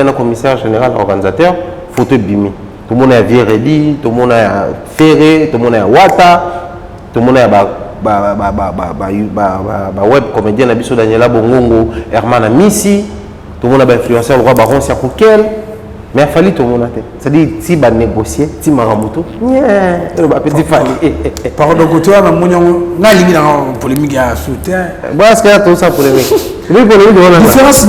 Speaker 1: un commissaire général, organisateur, photo bimi. Tout le monde a Vieredi, tout le monde a Ferré, tout le monde a Wata, tout le monde a web comédien Nabiso Daniela Bongongo, Herman Missi, tout le monde a influenceur le roi Baron Siakoukel. Mais il fallait tout le monde. C'est-à-dire, si on négocier, si on Maramoto, petit fallait.
Speaker 2: Par contre, tu as un polémique à soutien.
Speaker 1: Est-ce qu'il y a tout ça polémique? Oui, polémique, on a
Speaker 2: différence.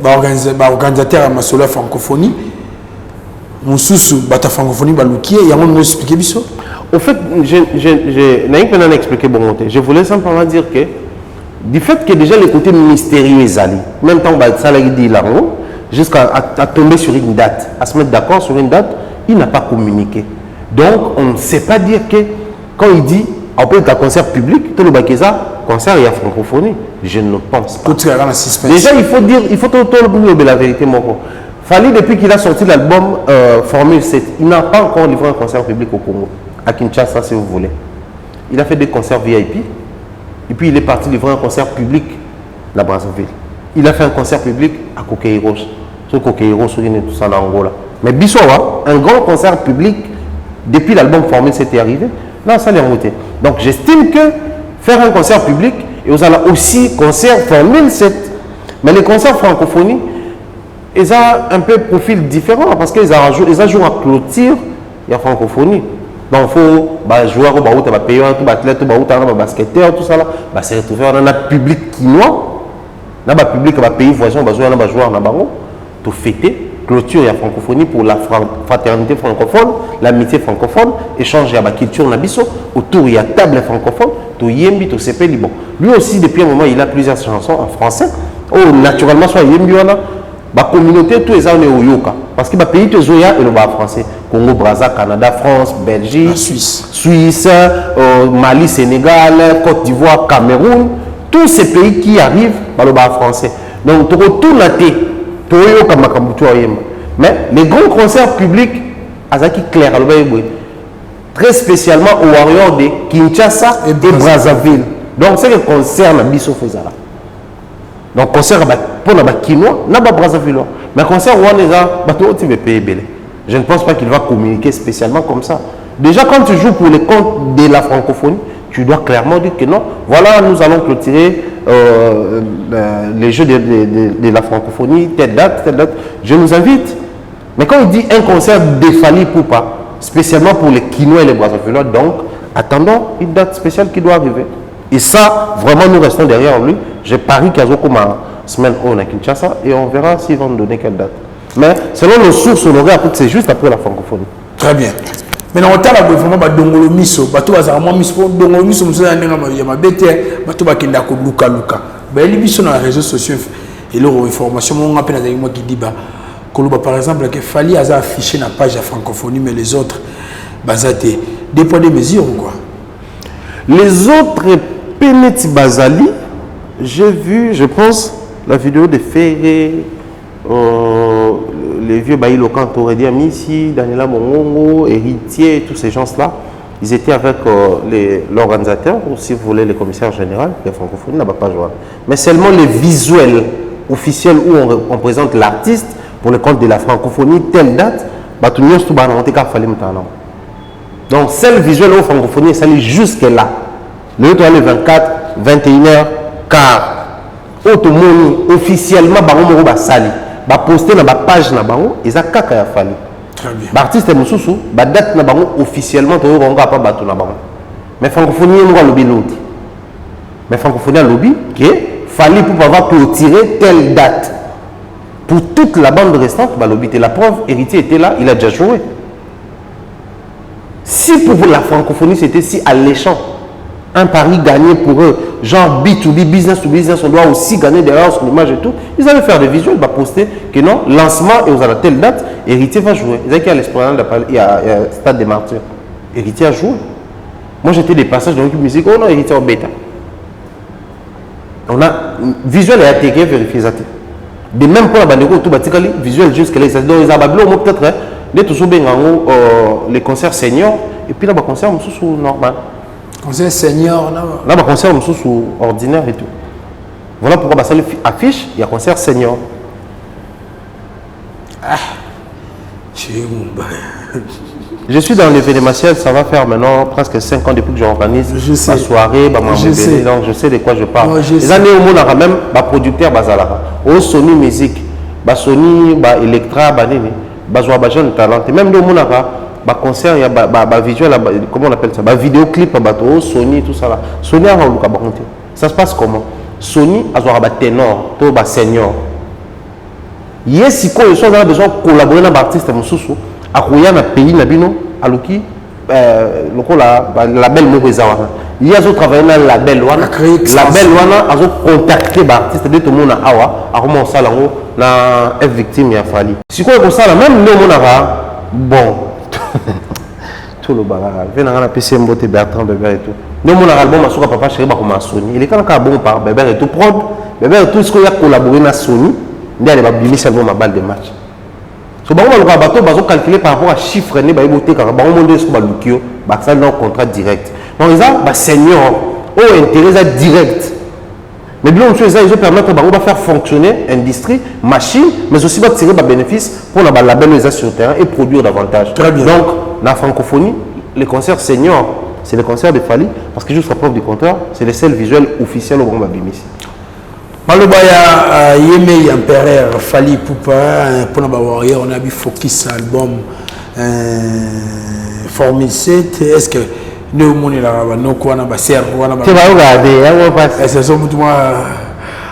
Speaker 2: On organisateur à Massola francophonie. Mon sous bata francophonie baloukier et on nous expliquer biso.
Speaker 1: Au fait, je n'ai pas expliqué bon côté. Je voulais simplement dire que du fait que déjà le côté mystérieux est allé, même temps ça l'a dit là jusqu'à tomber sur une date, à se mettre d'accord sur une date, il n'a pas communiqué. Donc on ne sait pas dire que quand il dit on peut être un concert public, tout le bakéza, concert il y a francophonie. Je ne pense pas. Déjà il faut dire, il faut tout la vérité mon gars. Fali depuis qu'il a sorti l'album Formule 7, il n'a pas encore livré un concert public au Congo, à Kinshasa si vous voulez. Il a fait des concerts VIP. Et puis il est parti livrer un concert public à Brazzaville. Il a fait un concert public à Coqueiros. Sur Coqueiros, tout ça en Angola. Mais Bissowa, un grand concert public depuis l'album Formule c'était arrivé. Non, ça l'est remonté. Donc j'estime que faire un concert public, et vous avez aussi concert Formule 7. Mais les concerts francophonie, ils ont un peu profil différent parce qu'ils ont joué à clôture et à francophonie. Donc il faut jouer au barout, payer tout athlète, au basketteur, tout ça là, se retrouver dans un public quinois, dans un public pays voisin, jouer dans joueur dans barout, tout fêter, clôture et à francophonie pour la fraternité francophone, l'amitié francophone, échange à la culture nabiso, autour il y a table francophone, tout yembi, tout c'est bon. Lui aussi depuis un moment il a plusieurs chansons en français. Oh naturellement soit yembi wana. La communauté, tout les gens au Yoka. Parce que les pays, tout les gens sont français. Congo, Brazza, Canada, France, Belgique, Suisse, Mali, Sénégal, Côte d'Ivoire, Cameroun. Tous ces pays qui arrivent, ils sont français. Donc, tu retournes à tes. Mais les grands concerts publics, c'est clair. Très spécialement au Warrior de Kinshasa et Brazzaville. Donc, c'est le concert de Bissau Fezala. Donc, concert pour la Kinois, n'a pas Brazzaville. Mais concert où on est là, je ne pense pas qu'il va communiquer spécialement comme ça. Déjà, quand tu joues pour les comptes de la francophonie, tu dois clairement dire que non. Voilà, nous allons clôturer les jeux de la francophonie, telle date. Je nous invite. Mais quand il dit un concert défali pour pas, spécialement pour les Kinois et les Brazzavillois, donc attendons une date spéciale qui doit arriver. Et ça, vraiment, nous restons derrière lui. J'ai parié qu'il y a comme une semaine où on a Kinshasa et on verra s'ils vont nous donner quelle date. Mais selon nos sources, on aurait appris que c'est juste après la francophonie.
Speaker 2: Très bien. Maintenant, on a vraiment Dongolo Miso. Bato Azarama Miso. Dongolo Miso, nous avons dit que Bato Bakenda Luka Luka. Les biso dans les réseaux sociaux et leur information, on appelle avec moi qui dit par exemple que Fali a affiché la page à francophonie, mais les autres, basaté. Des poids de mesures ou quoi?
Speaker 1: Les autres Peneti Bazali, j'ai vu, je pense, la vidéo de Ferré, les vieux Baïlo Kantoredi Amissi, Daniela Mongongo, Héritier, et tous ces gens-là. Ils étaient avec l'organisateur, ou si vous voulez, le commissaire général de la francophonie, n'a pas joué. Mais seulement les visuels officiels où on présente l'artiste pour le compte de la francophonie, telle date, donc, celle visuelle aux francophonie, ça allait jusque-là. Le 24, 21h, car officiellement, ils sali. Ils posté dans la page, ils ont kaka fali.
Speaker 2: Très bien.
Speaker 1: L'artiste est moussou, la date officiellement, ils n'ont pas battu. Mais francophonie, ils ont lobby l'autre. Mais francophonie a lobby qui fallait pour pouvoir clôturer telle date. Pour toute la bande restante, lobby était la preuve, Héritier était là, il a déjà joué. Si pour vous la francophonie c'était si alléchant, un pari gagné pour eux, genre B2B, business to business, on doit aussi gagner derrière son image et tout, ils allaient faire des visuels, ils poster que non, lancement et vous avez telle date, Héritier va jouer. Vous savez qu'il y a l'Esplanade, il y a Stade des Martyrs. Héritier a joué. Moi j'étais des passages dans l'équipe musique, oh non, Héritier en bêta. On a visuel et intégré, vérifié ça. De même pour la bande tout batikali, visuel jusqu'à là, donc ils ont peut-être les concerts seniors et puis là bas concert sous normal.
Speaker 2: Concert senior
Speaker 1: là bas concert sous ordinaire et tout. Voilà pourquoi ça affiche, il y a concert senior.
Speaker 2: Ah.
Speaker 1: Je suis dans l'événementiel, ça va faire maintenant presque 5 ans depuis que j'organise ma soirée, donc je sais de quoi je parle. Les années où on a même producteur Bazalara, au Sony Music, Sony, Electra, jeune talent. Même le monde a concert, il y a visuel, comment on appelle ça, vidéoclip, Sony, tout ça là. Sony a un ça se passe comment? Sony a un ténor, un senior. Yes, si on a besoin de collaborer avec l'artiste, à Rouya, dans le pays, à Luki, le label Morezawana. Il y a d'autres travailleurs dans le label Wana. Label Wana a contacté l'artiste de tout le monde à Awa, à Roman Salango, na F victime ya Fali. Si quoi comme ça, même nous on a bon tout le bagarre. Venez dans la PCM Boté Bertrand Bébert et tout. Nous on a album à Papa Chéri Bakoma Sony. Il est quand même bon par Bébert et tout prod. Bébert et tout ce qu'on a collaboré na Sony. Il y a des babili seulement ma balle de match. So ba on va bateau bazo calculer par rapport à chiffre né ba boté car ba on monde sur ba lukio ba ça dans contrat direct. Donc ça ba senior au intérêt direct. Mais bien, ils vont permettre de faire fonctionner l'industrie, machine, mais aussi de tirer des bénéfices pour la label sur le terrain et produire davantage.
Speaker 2: Très bien.
Speaker 1: Donc, dans la francophonie, les concerts seniors, c'est les concerts de Fally, parce que jusqu'à preuve du contraire, c'est les seuls visuels officiels au Grand Babimisi.
Speaker 2: Malobaya Yeme Empereur Fally Poupa pour la Warrior, on a vu Focus album Formule 7. Est-ce que nous avons dit que nous avons serre
Speaker 1: tu vas regarder, on va passer.
Speaker 2: c'est ça que moi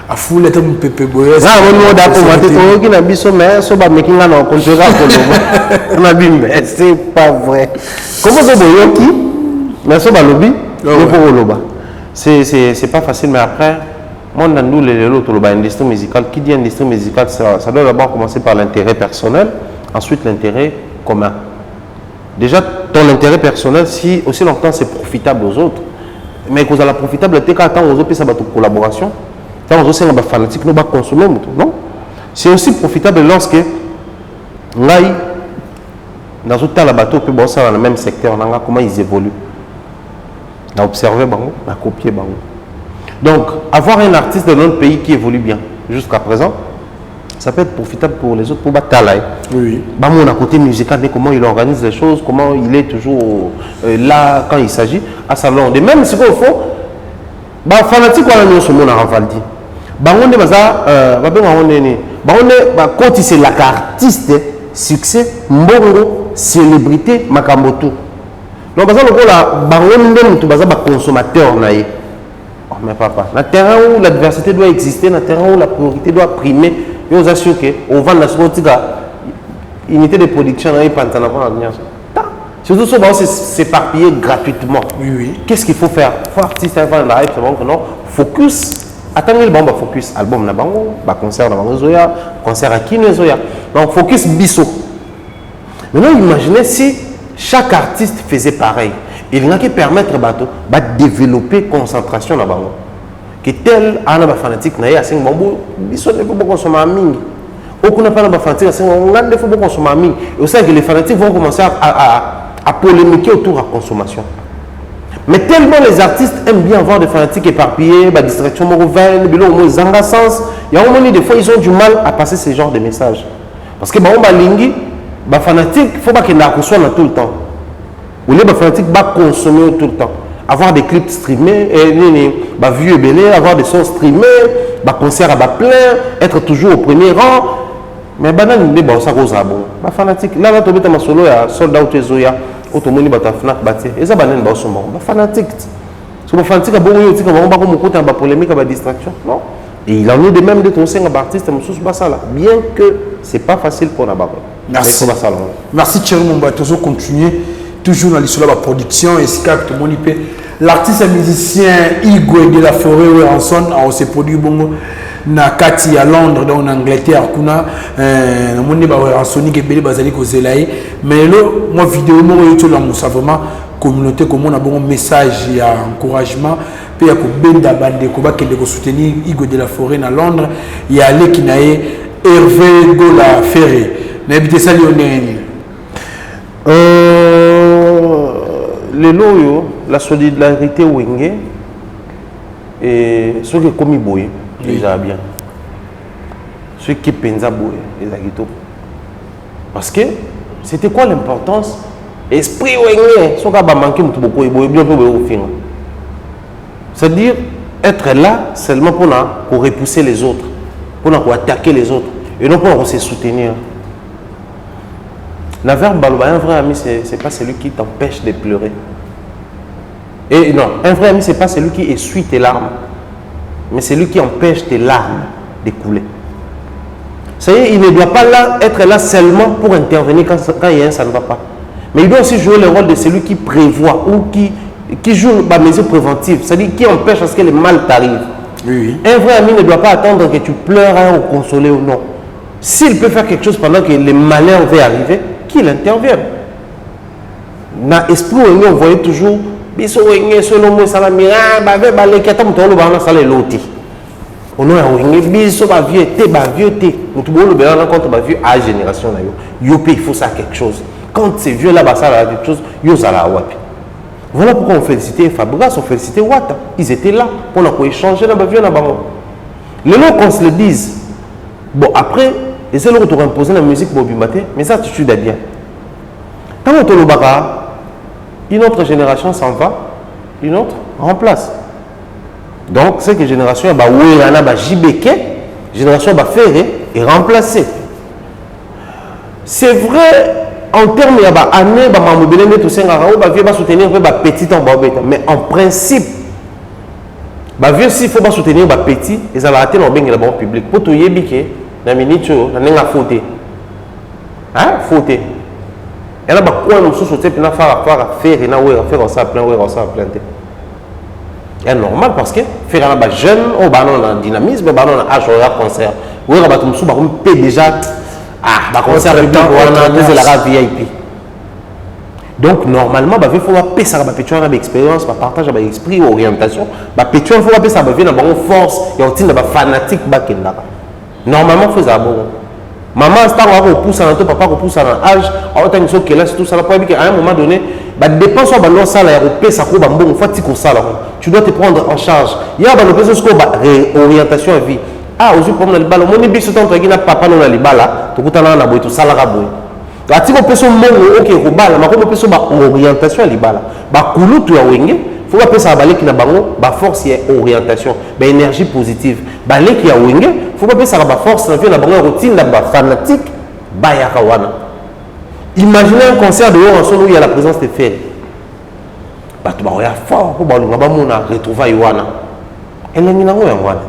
Speaker 2: à foule et mon pépé boy.
Speaker 1: Ah, on a d'accord, on a dit que mais so ba making un contrat pour on a dit mais c'est pas vrai. Comment ça boyoki? Mais so ba lobby, pour loba. C'est pas facile, mais après moi dans nous les autres l'industrie musicale, qui dit industrie musicale, ça doit d'abord commencer par l'intérêt personnel, ensuite l'intérêt commun. Déjà, ton intérêt personnel, si aussi longtemps c'est profitable aux autres, mais que vous avez la profitabilité quand aux autres, ça va être collaboration, quand aux autres, c'est un fanatique, nous va consommer, non? C'est aussi profitable lorsque nous, dans tout temps, la bateau peut bosser dans le même secteur, on a comment ils évoluent. On a observé, on a copié. Donc, avoir un artiste de notre pays qui évolue bien jusqu'à présent, ça peut être profitable pour les autres, pour Batalaï.
Speaker 2: Oui.
Speaker 1: Mon côté musical, comment il organise les choses, comment il est toujours là quand il s'agit à salon. De même, ce qu'il faut, fanatique, on a ce monde à Ravaldi. Quand c'est l'artiste, succès, mbongo, célébrité, makambotu. Donc, par exemple, on a un consommateur. Mais papa, dans le terrain où la diversité doit exister, dans le terrain où la priorité doit primer, je vous assure qu'on vend la unité de production dans les pantalons. Surtout si on s'éparpiller gratuitement.
Speaker 2: Oui.
Speaker 1: Qu'est-ce qu'il faut faire? Il faut artiste avant la hype, c'est non. Focus. Attendez le bon focus. Album na bango, concert na bango zoya, concert à qui zoya. Donc focus biso. Maintenant imaginez si chaque artiste faisait pareil. Il n'y a que permettre de développer concentration na bango. Que tel ana fanatique na ya sing bambo biso ne peut pas consommer mingi. Aucun n'a pas de fanatique sing on ne faut pas consommer mingi. Et aussi que les fanatiques vont commencer à polémiquer autour de la consommation. Mais tellement les artistes aiment bien avoir des fanatiques éparpillés, des distractions morales, des engagements, il y a au moins des fois ils ont du mal à passer ce genre de messages. Parce que les fanatiques, il ne faut pas qu'ils consomment tout le temps. Ou les fanatiques consommer tout le temps. Avoir des clips streamés, vues et belés, avoir des sons streamés, concerts à plein, être toujours au premier rang. Mais banane ne ba ça cause bon. Ba fanatique là là tobeta masolo ya soldat ou tezoya otomoni bata fnak batie. Eza banane ba so ba fanatique. So ba fanatique ba boyo tika ba ko mokota ba polémique ba distraction. Non. Et il en est de même de ton singa artiste mususu ba sala. Bien que c'est pas facile pour Nabako.
Speaker 2: Merci. Merci Thierry Mumba, toujours continuer toujours dans l'histoire de la production et Skype tout le monde peut. L'artiste et musicien Igwe de la Forêt Ranson a aussi produit bon na kati à Londres dans Angleterre kuna moni ba Ransoni ke beli bazali ko zelaye mais là moi vidéo mo yoto la musa vraiment communauté comme on a bon message et encouragement pe ya ko benda bande ko ba kende ko soutenir Igwe de la Forêt na Londres ya le kinaye Hervé Gola Ferré na habité ça lionel
Speaker 1: les loyaux la solidarité wenge et ce qui est commis boye déjà bien. Ceux qui pensent à boye, les agitaux. Parce que c'était quoi l'importance? Esprit wenge, ce qui a manqué beaucoup et boye bien au fin. C'est-à-dire être là seulement pour repousser les autres, pour attaquer les autres et non pour se soutenir. La verbe baloba, un vrai ami, c'est pas celui qui t'empêche de pleurer. Et non, un vrai ami, c'est pas celui qui essuie tes larmes, mais c'est lui qui empêche tes larmes de couler. Ça y est, il ne doit pas être là seulement pour intervenir quand il y a un ça ne va pas. Mais il doit aussi jouer le rôle de celui qui prévoit ou qui joue la mesure préventive, c'est-à-dire qui empêche à ce que le mal t'arrive.
Speaker 2: Oui.
Speaker 1: Un vrai ami ne doit pas attendre que tu pleures ou consoler ou non. S'il peut faire quelque chose pendant que le malheur va arriver, qu'il intervienne. Dans l'esprit, on voyait toujours biso wenge solo mo sala mira ba ve ba leketa mutolo ba na sala loti ono ya wenge biso ba vieux te mutu bolo be na contre ba vieux à génération na yo il faut ça quelque chose quand ces vieux là ba sala quelque chose yo sala wapi. Voilà pourquoi on félicitait Fabregas, on félicitait Wata, ils étaient là pour échanger na ba vieux na bango. Les lots qu'on se le dise. Bon, après, et c'est là où tu imposé la musique pour Bimbaté, mais ça, tu suis bien. Tant que tu le une autre génération s'en va, une autre remplace. Donc, cette génération, bah, oui, il y en a, bah, JBK, génération, bah, Ferré, est remplacée. C'est vrai, en termes de l'année, bah, tout ça, bah, soutenir, bah, petit en bas, mais en principe, bah, vieux, s'il faut pas soutenir, bah, petit, et ça va rater dans le bon public. Pour tout y est, dans les minutes, dans les fauté. Hein, fauté. Et là, bah, quoi, nous sommes faire, faire ça, plein, c'est normal parce que faire un jeune, on a un dynamisme, on a un âge, on a un concert. Oui, on a déjà un concert public, on a la VIP. Donc, normalement, il faut payer ça, une expérience, partage d'esprit, orientation. Il faut payer ça, une force, une fanatique. Normalement, il faut ça. Maman, c'est un repousse à papa repousse à l'âge, tout ça, à un moment donné, dépense au salaire, tu dois te prendre en charge. Il y a une réorientation à vie. Ah, aujourd'hui, pour le bal, mon ébi, c'est un truc qui n'a pas dans le bal, tu peux t'en avoir tout ça, la raboue. Tu peux faire un ok, au bal, mais tu peux faire une orientation à l'ibala. Koulou, tu as wingé. Il faut pas ça balé qui n'a pas force et orientation, énergie positive. Balé qui a wingé, il faut pas ça force, la routine, la fanatique, bayakawana. Imaginez un concert de haut en son où il y a la présence de fer. Tu vas fort pour retrouver Iwana. Elle est en Wana.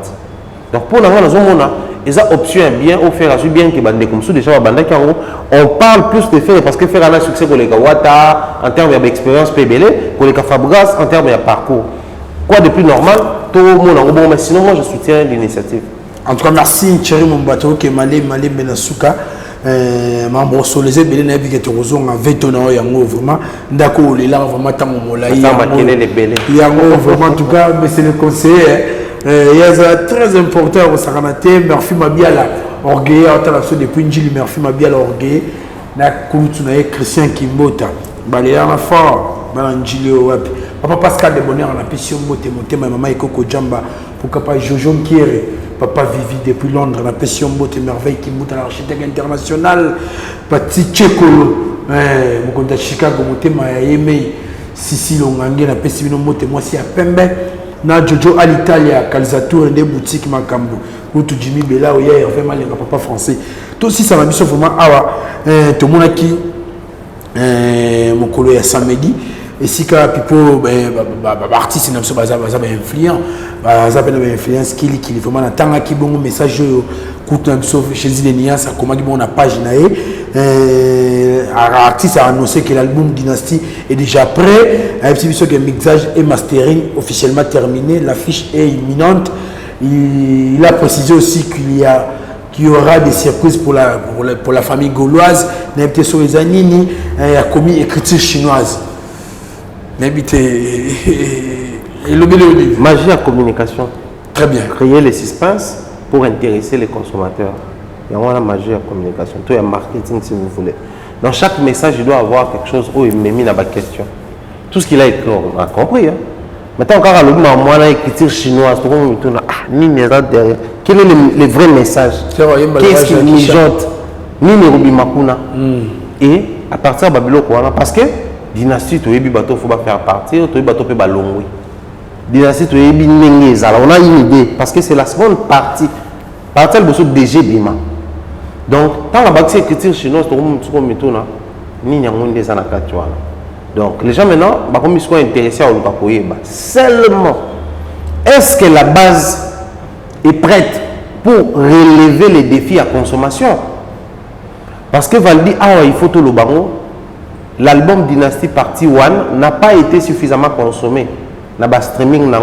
Speaker 1: Donc pour la zone, ils ont option bien au faire bien que bande comme ça déjà on parle plus de faire parce que faire un succès pour les Wata en termes d'expérience PBL pour les Fabregas en termes de parcours. Quoi de plus normal, tout le monde bon, mais sinon moi je soutiens l'initiative.
Speaker 2: En tout cas, merci Thierry Mombato qui est malé Benasuka. Membre sur les ébélés n'a vu que tu reçois un vétonneau yango vraiment d'accord les là vraiment tant mon là yango vraiment en tout cas mais c'est le conseiller il y a très important au Saranate Murphy Mabiala orgueil à depuis Njili Murphy Mabiala orgueil na Koutunaye Christian Kimbota baléa na fort Njili wapi papa Pascal de Bonheur en appécition moté maman Ekoko Jamba pour papa Jojo Kiere papa Vivi depuis Londres la passion moté merveille qui monte à l'architecte international Pati Tchekolo mon compte Chicago moté ma aimé Sissi Longange la passion moté moi si à Pembe na Jojo à l'Italie à Calzato des boutiques Makambo ou tout Jimmy Bella ou hier vraiment les papa français tout aussi ça m'a mis vraiment awa tout le monde qui mon colo ya samedi et si quand pipo artiste n'a pas influent influence qui vraiment attend qui bon message coûte un sauf chez Zilenia ça comment on a page naé artiste a annoncé que l'album Dynasty est déjà prêt un petit peu de mixage et mastering officiellement terminé, l'affiche est imminente. Il a précisé aussi qu'il y aura des surprises pour la famille gauloise. N'habitez sur les Anini, il a commis écriture chinoise. N'habitez
Speaker 1: magie à communication.
Speaker 2: Très bien.
Speaker 1: Créer les suspens pour intéresser les consommateurs. Il y a la magie à communication. Tout est marketing si vous voulez. Dans chaque message, il doit avoir quelque chose où il m'a mis dans la question. Tout ce qu'il a écrit, on a compris. Hein? Maintenant, encore à l'autre, écriture chinoise, derrière. Quel est le vrai message? Qu'est-ce qu'il mijote? Ni Makuna. Et à partir de Babylone, parce que Dynasty, tu es bateau, il faut pas faire partir, tu es bateau, tu es long. Dynasty, tu es on a une idée, parce que c'est la seconde partie. Partie de DG Bima. Donc, quand la bâtisse écriture chinoise, tu es ni des anakatuana. Donc, les gens maintenant, ils sont intéressés à l'Ukapoye. Seulement, est-ce que la base est prête pour relever les défis à consommation? Parce que Valdi, il faut tout le baron. L'album Dynasty Partie 1 n'a pas été suffisamment consommé. Dans le streaming,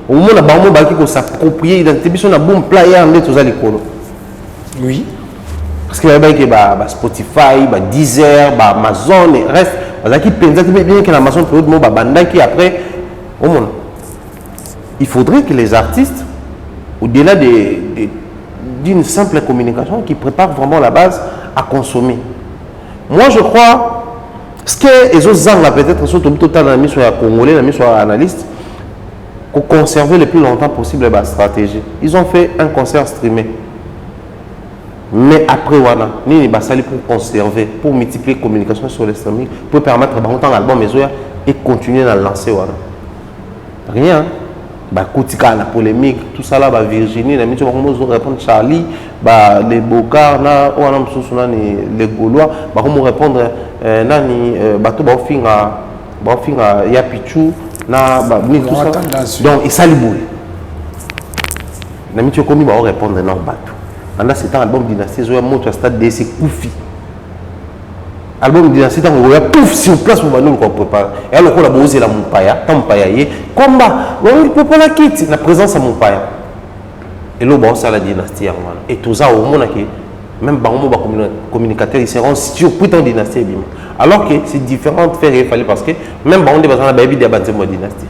Speaker 1: au moment où on s'approprie l'identité, on a bon player en tout ça.
Speaker 2: Oui.
Speaker 1: Parce qu'il y a Spotify, Deezer, Amazon et reste. Bien que l'Amazon peut être après. Il faudrait que les artistes, au-delà d'une simple communication, qui préparent vraiment la base à consommer. Moi, je crois, ce que les autres angles, peut-être, surtout dans la mission à Congolais, la mission à analyste, pour conserver le plus longtemps possible la stratégie. Ils ont fait un concert streamé. Mais après, voilà, ni basali pour conserver, pour multiplier la communication sur le streaming, pour permettre à un album et continuer à lancer. Voilà. Rien. Bah, la polémique, tout ça là, bah, Virginie, la mission, répondre Charlie, bah, les Bocars, les Gaulois, bah, comment répondre, nani, bah, tout, bah, Yapichou, na, bah, tout ça. Donc, il s'aliboule. La mission, comment bah, répondre, non, bah, tout. C'est un album Dynastie, il y a un stade de c'est Koufi. Album Dynastie, il y a pouf sur place pour nous préparer. Et alors, on a posé la Moupaya, Tampaya, combat, on ne peut pas la quitter, la présence à Moupaya. Et là, on a la Dynastie. Et tout ça, au monde, même les communicateurs, ils seront surpris dans Dynastie. Alors que c'est différent de faire rêver parce que même on a besoin de baby de Dynastie.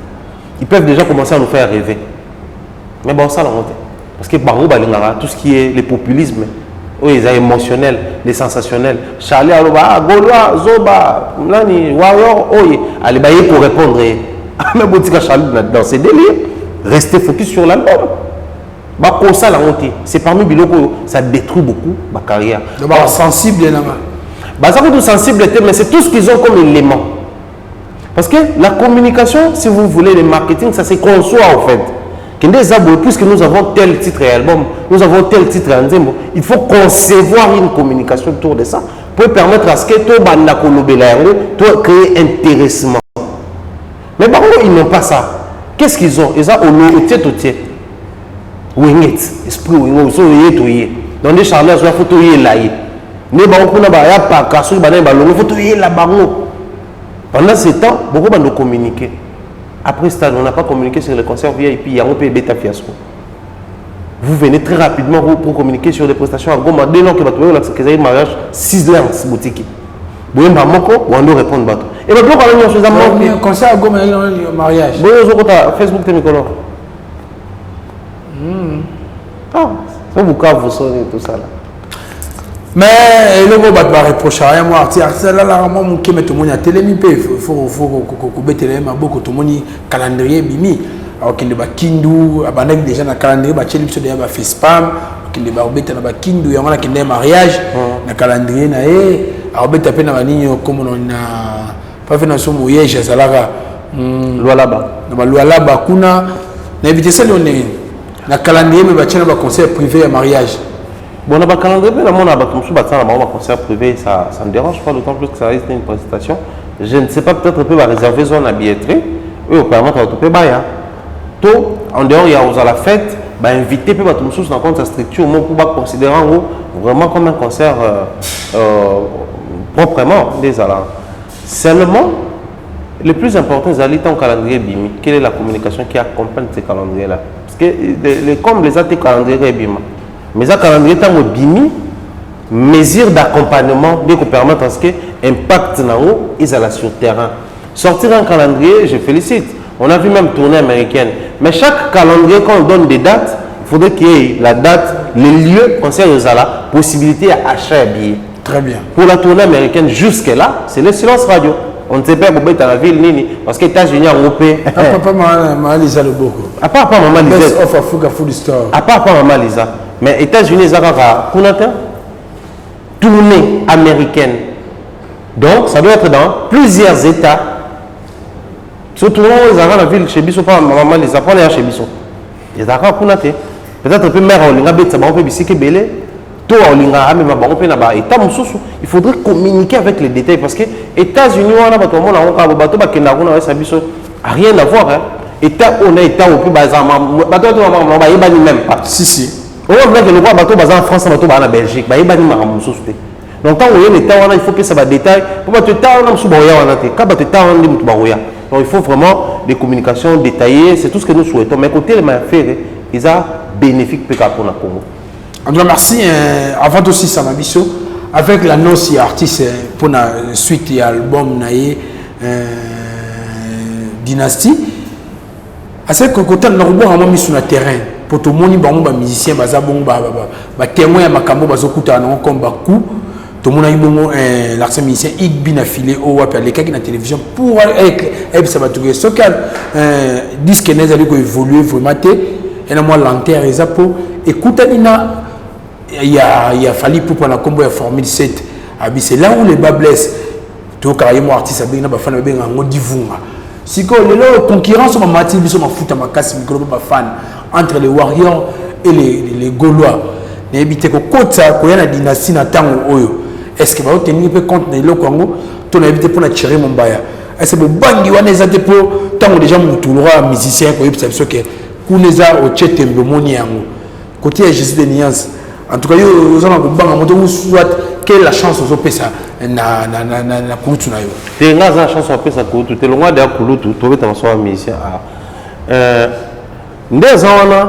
Speaker 1: Ils peuvent déjà commencer à nous faire rêver. Mais bon, ça, la honte. Parce que tout ce qui est le populisme, oui, les émotionnels, les sensationnels. Charlie Aloba, Gaulois, Zoba, Nani, Warrior, oui, allez pour répondre. Mais Botika Charlie dans ces délires, restez focus sur l'album. C'est parmi les biloko, ça détruit beaucoup ma carrière.
Speaker 2: Donc, sensible,
Speaker 1: ça peut être sensible, mais c'est tout ce qu'ils ont comme élément. Parce que la communication, si vous voulez, le marketing, ça se conçoit en fait. Puisque nous avons tel titre et album, nous avons tel titre et album, il faut concevoir une communication autour de ça pour permettre à ce que tout le créer intéressement. Mais par contre, ils n'ont pas ça. Qu'est-ce qu'ils ont? Ils ont esprit esprit dans des charlats, il faut tout y aller. Ne pas pendant ce temps, beaucoup de communiquer. Après ça, on n'a pas communiqué sur le concert VIP, il y a un peu bêta fiasco. Vous venez très rapidement pour communiquer sur les prestations à Goma. Dès lors que vous avez un mariage, 6 heures boutique. Vous avez un moko, vous allez répondre. Et maintenant, quand on a un
Speaker 2: concert à Goma, il y a un mariage.
Speaker 1: Vous avez Facebook, Témicolor. Ah, ça vous cave, vous sonnez tout ça là.
Speaker 2: Mais le mot va reprocher à moi, artiste là là moi mon qui met tout le monde à télé mi il faut télé ma beaucoup tout le monde calendrier bimi alors qu'il ne va kindu abanek déjà na calendrier ba tcheli biso déjà ba fait spam qu'il ne va obeta na ba kindu ya ngana kinde mariage na calendrier na alors obeta pe na bani comme on a pas fait na so moyege zalaka
Speaker 1: loi là-bas
Speaker 2: na loi là-bas kuna na éviter ça na calendrier mais ba tchela ba concert privé à mariage.
Speaker 1: Bon, on a un calendrier, mais on a un concert privé, ça ne dérange pas, d'autant plus que ça reste une présentation. Je ne sais pas, peut-être peut réserver zone à billetterie, eux, au permettre de tout tout, en dehors, il y a à la fête, inviter tout le monde dans compte structure, pour considérer vraiment comme un concert proprement des alants. Seulement, le plus important, c'est un calendrier BIMI. Quelle est la communication qui accompagne ces calendriers-là? Parce que, comme les autres calendriers BIMI, mais ça, calendrier, tant que BIMI, mesure d'accompagnement, dès qu'on permet à ce que impact dans haut, ils allaient sur le terrain. Sortir un calendrier, je félicite. On a vu même tournée américaine. Mais chaque calendrier, quand on donne des dates, il faudrait qu'il y ait la date, les lieux, concert aux la possibilité à acheter un billet.
Speaker 2: Très bien.
Speaker 1: Pour la tournée américaine, jusque-là, c'est le silence radio. On ne sait pas comment être à la ville, Nini, parce que les États-Unis ont européen.
Speaker 2: À part Maman Lisa le beaucoup.
Speaker 1: À part Maman Lisa.
Speaker 2: Best of Africa Food Store.
Speaker 1: À part Maman Lisa. Mais les États-Unis, ils ont tournée américaine. Donc, ça doit être dans plusieurs États. Surtout, ils ont la ville chez Bissot, pas Maman Lisa, pas les chez Bissot. Ils ont peut-être un peu mère, on a un peu biscuit belé. Il faudrait communiquer avec les détails parce que les États-Unis, on a rien à voir. État, on a État au plus bas, même pas.
Speaker 2: Si, si.
Speaker 1: On voit que le roi bateau en France, bateau en Belgique, donc quand on est l'État, il faut que ça va détail. Pour que donc il faut vraiment des communications détaillées, c'est tout ce que nous souhaitons. Mais côté les affaires, ils ont bénéfique pour le Congo.
Speaker 2: En tout cas, merci. Avant aussi, ça m'a dit avec l'annonce artiste pour la suite et album Dynastie. À ce côté, nous avons mis sur le terrain pour tout le monde, les musiciens, les témoins, les cambo, les comme Bakou. tout le monde a eu l'artiste musicien Igbi n'a filé au appel les cas qui na télévision pour ça va tout ce qu'un disque n'est allé évoluer vraiment et na moi l'enterre et ça pour écoute il y a fallu pour prendre la combo à Formule 7 c'est là où les bas blessent tout carrément artiste avec na ba fan ba ngo divunga si que le concurrence ma mati biso ma foot ma casse micro ba fan entre les Warriors et les Gaulois n'habite que côté ça ko yana dynastie na tango oyo est-ce que va tenir compte de le Congo ton invité pour la tirer mon baya est-ce que bangi wana ezate pour tango déjà mutulura musicien ko yebisa biso que kuneza o chetembe moni yango côté Jésus de nuance en tout cas yo zama ko banga moto soit quelle la chance aux opesa na kutu na yo
Speaker 1: te ngaza chance opesa kutu te longa de kutu to beta so musicien ndeza wana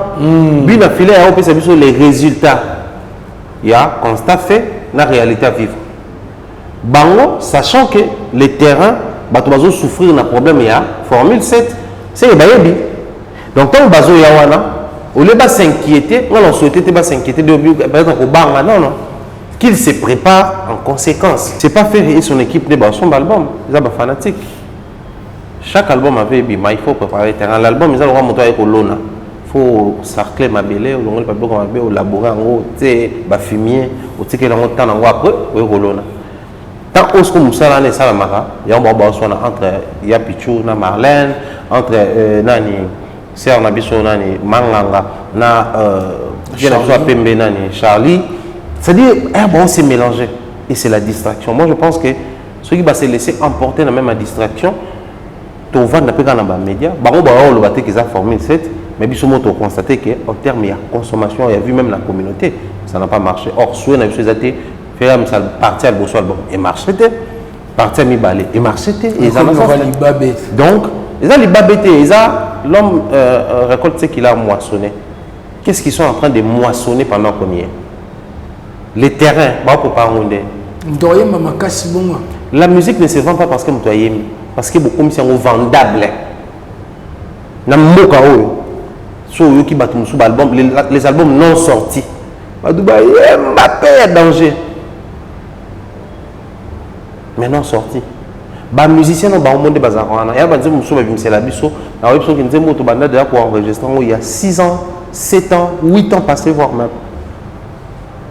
Speaker 1: bina filer ya opesa biso les résultats ya constat fait la réalité à vivre. Bango, sachant que les terrains, bazo souffrir d'un problème, il y a Formule 7, c'est le bayebi. Donc, quand bazo yawana, au lieu de s'inquiéter, on souhaitait pas s'inquiéter de banga, non, non. Qu'il se prépare en conséquence. C'est pas faire et son équipe de son album, ils sont fanatiques. Chaque album avait dit, mais il faut préparer le terrain. L'album, ils ont monté avec Olona. Il faut sarcler ma belle, ou le papier qu'on avait, ou labourer en haut, tu sais, fumier, ou tu sais, qu'il y a un temps en haut après, ou Olona. Tant que nous sommes là, ça mara, il y a un bon entre Yapichou, na Marlène, entre Nani, c'est un abisso, Nani, Manganga, na Pembe, Nani, Charlie. C'est-à-dire, bon, c'est mélangé. Et c'est la distraction. Moi, je pense que ceux qui vont se laisser emporter dans la même distraction, tu vas dans les médias, on va qu'ils ont formé 7. Mais bien sûr, on a constaté qu'en termes de consommation, il y a vu même la communauté, ça n'a pas marché. Or, soit on a vu ces athées, faire partir à Bosso album, et marché, partir à Mibalé, et marché, et ça va donc, ils ont les babétés, l'homme récolte ce qu'il a moissonné. Qu'est-ce qu'ils sont en train de moissonner pendant qu'on y est? Les terrains, pour pas rouler. La musique ne se vend pas parce que parce que beaucoup sont vendables. Les albums non sortis. Mbappé est danger. Mais non sortis. Les musiciens ont monde bazar. Il y a des gens qui la biso. Il y a 6 ans, 7 ans, 8 ans passés, voire même.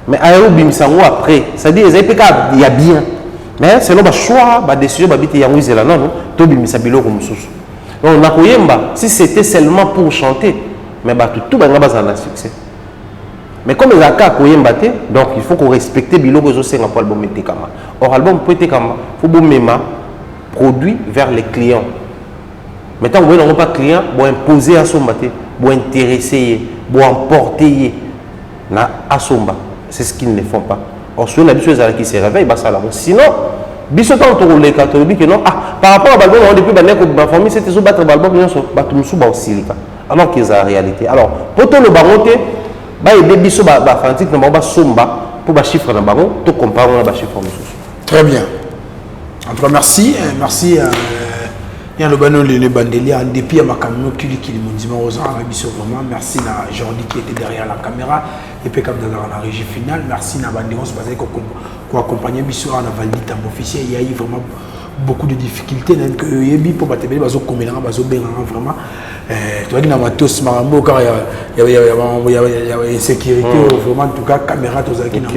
Speaker 1: Mais après, c'est-à-dire il y a bien. Mais c'est le choix, la décision, il y a si c'était seulement pour chanter, mais tout le monde a succès. Mais comme les accords donc il faut qu'on respecte Bilo que c'est un album. Or, album peut être comme il faut même produit vers les clients. Maintenant, vous n'avez pas de clients, vous imposer à son maté, vous intéresser, vous emporter à son bas. C'est ce qu'ils ne font pas. Or, si on a des choses qui se réveillent, ça là. Sinon, bisotan to les catholiques que non par rapport à l'album on depuis la famille c'était sur battre l'album bien sûr battre musu ba aussi alors qu'ils a réalité alors pour tout le baroté ba et biso ba fantique na ba somba pour ba chiffre na baron to comparer na ba chiffre musu.
Speaker 2: Très bien. En tout cas merci il y a le banon les bandeliers en dépit à ma caméra qui me dit vraiment merci à Jordi qui était derrière la caméra et puis comme dans la régie finale merci à Bandéon c'est parce qu'on accompagner Bissou à la validité officielle il y a eu vraiment beaucoup de difficultés que yebi pour battre bazo komelanga bazo benga vraiment tu vois que na matos marambo car il y a insécurité vraiment en tout cas caméra tous qui na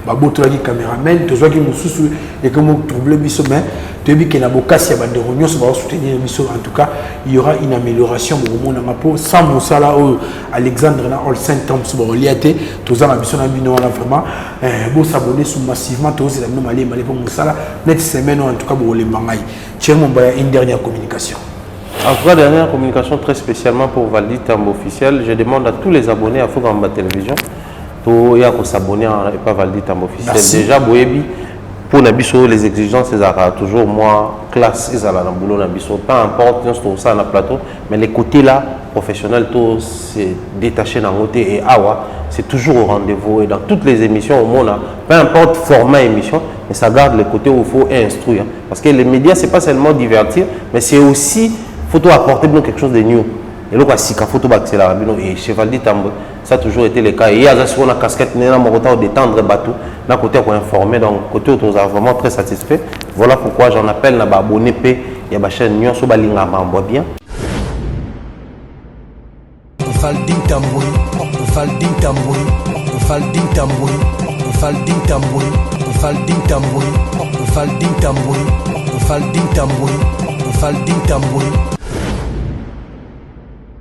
Speaker 2: ba boto la caméraman tous qui mususu et comme troubler biso mais tu dis que na bokasi ya bandero nyos ba soutenir biso en tout cas il y aura une amélioration au monde na po sans mosala Alexandre na all saint temps bo liaté tous na biso na bino vraiment bo s'abonner sous massivement tous la même aller pour mosala net semaine en tout cas bo les mangai tiens mon une dernière communication.
Speaker 1: En tout cas, dernière communication très spécialement pour Valdi Tambo officiel. Je demande à tous les abonnés à Fogamba Télévision de s'abonner à pas Valdi Tambo officiel. Merci. Déjà, Boyebi, pour Nabiso, les exigences, c'est toujours moi, classe, c'est à la boulot Nabiso. Peu importe, nous ça dans le plateau, mais les côtés là, professionnels, tout c'est détaché dans le côté et awa, c'est toujours au rendez-vous. Et dans toutes les émissions au monde, peu importe format émission, mais ça garde le côté où il faut instruire. Parce que les médias, c'est pas seulement divertir, mais c'est aussi faut apporter quelque chose de new. Et là, si la photo c'est la rabino et Chevaldi Tambo, ça a toujours été le cas. Et il y a sur la casquette, il y a un détendre bateau, d'un côté pour informer, donc côté autour vraiment très satisfait. Voilà pourquoi j'en appelle à abonner il y a ma chaîne Nyon sur Balinga m'envoie bien.
Speaker 4: Faldin Tamboui, Faldin Tamboui, Faldin Tamboui, Faldin Tamboui, Faldin Tamboui, Faldin Tamboui, Faldin Tamboui, Faldin Tamboui.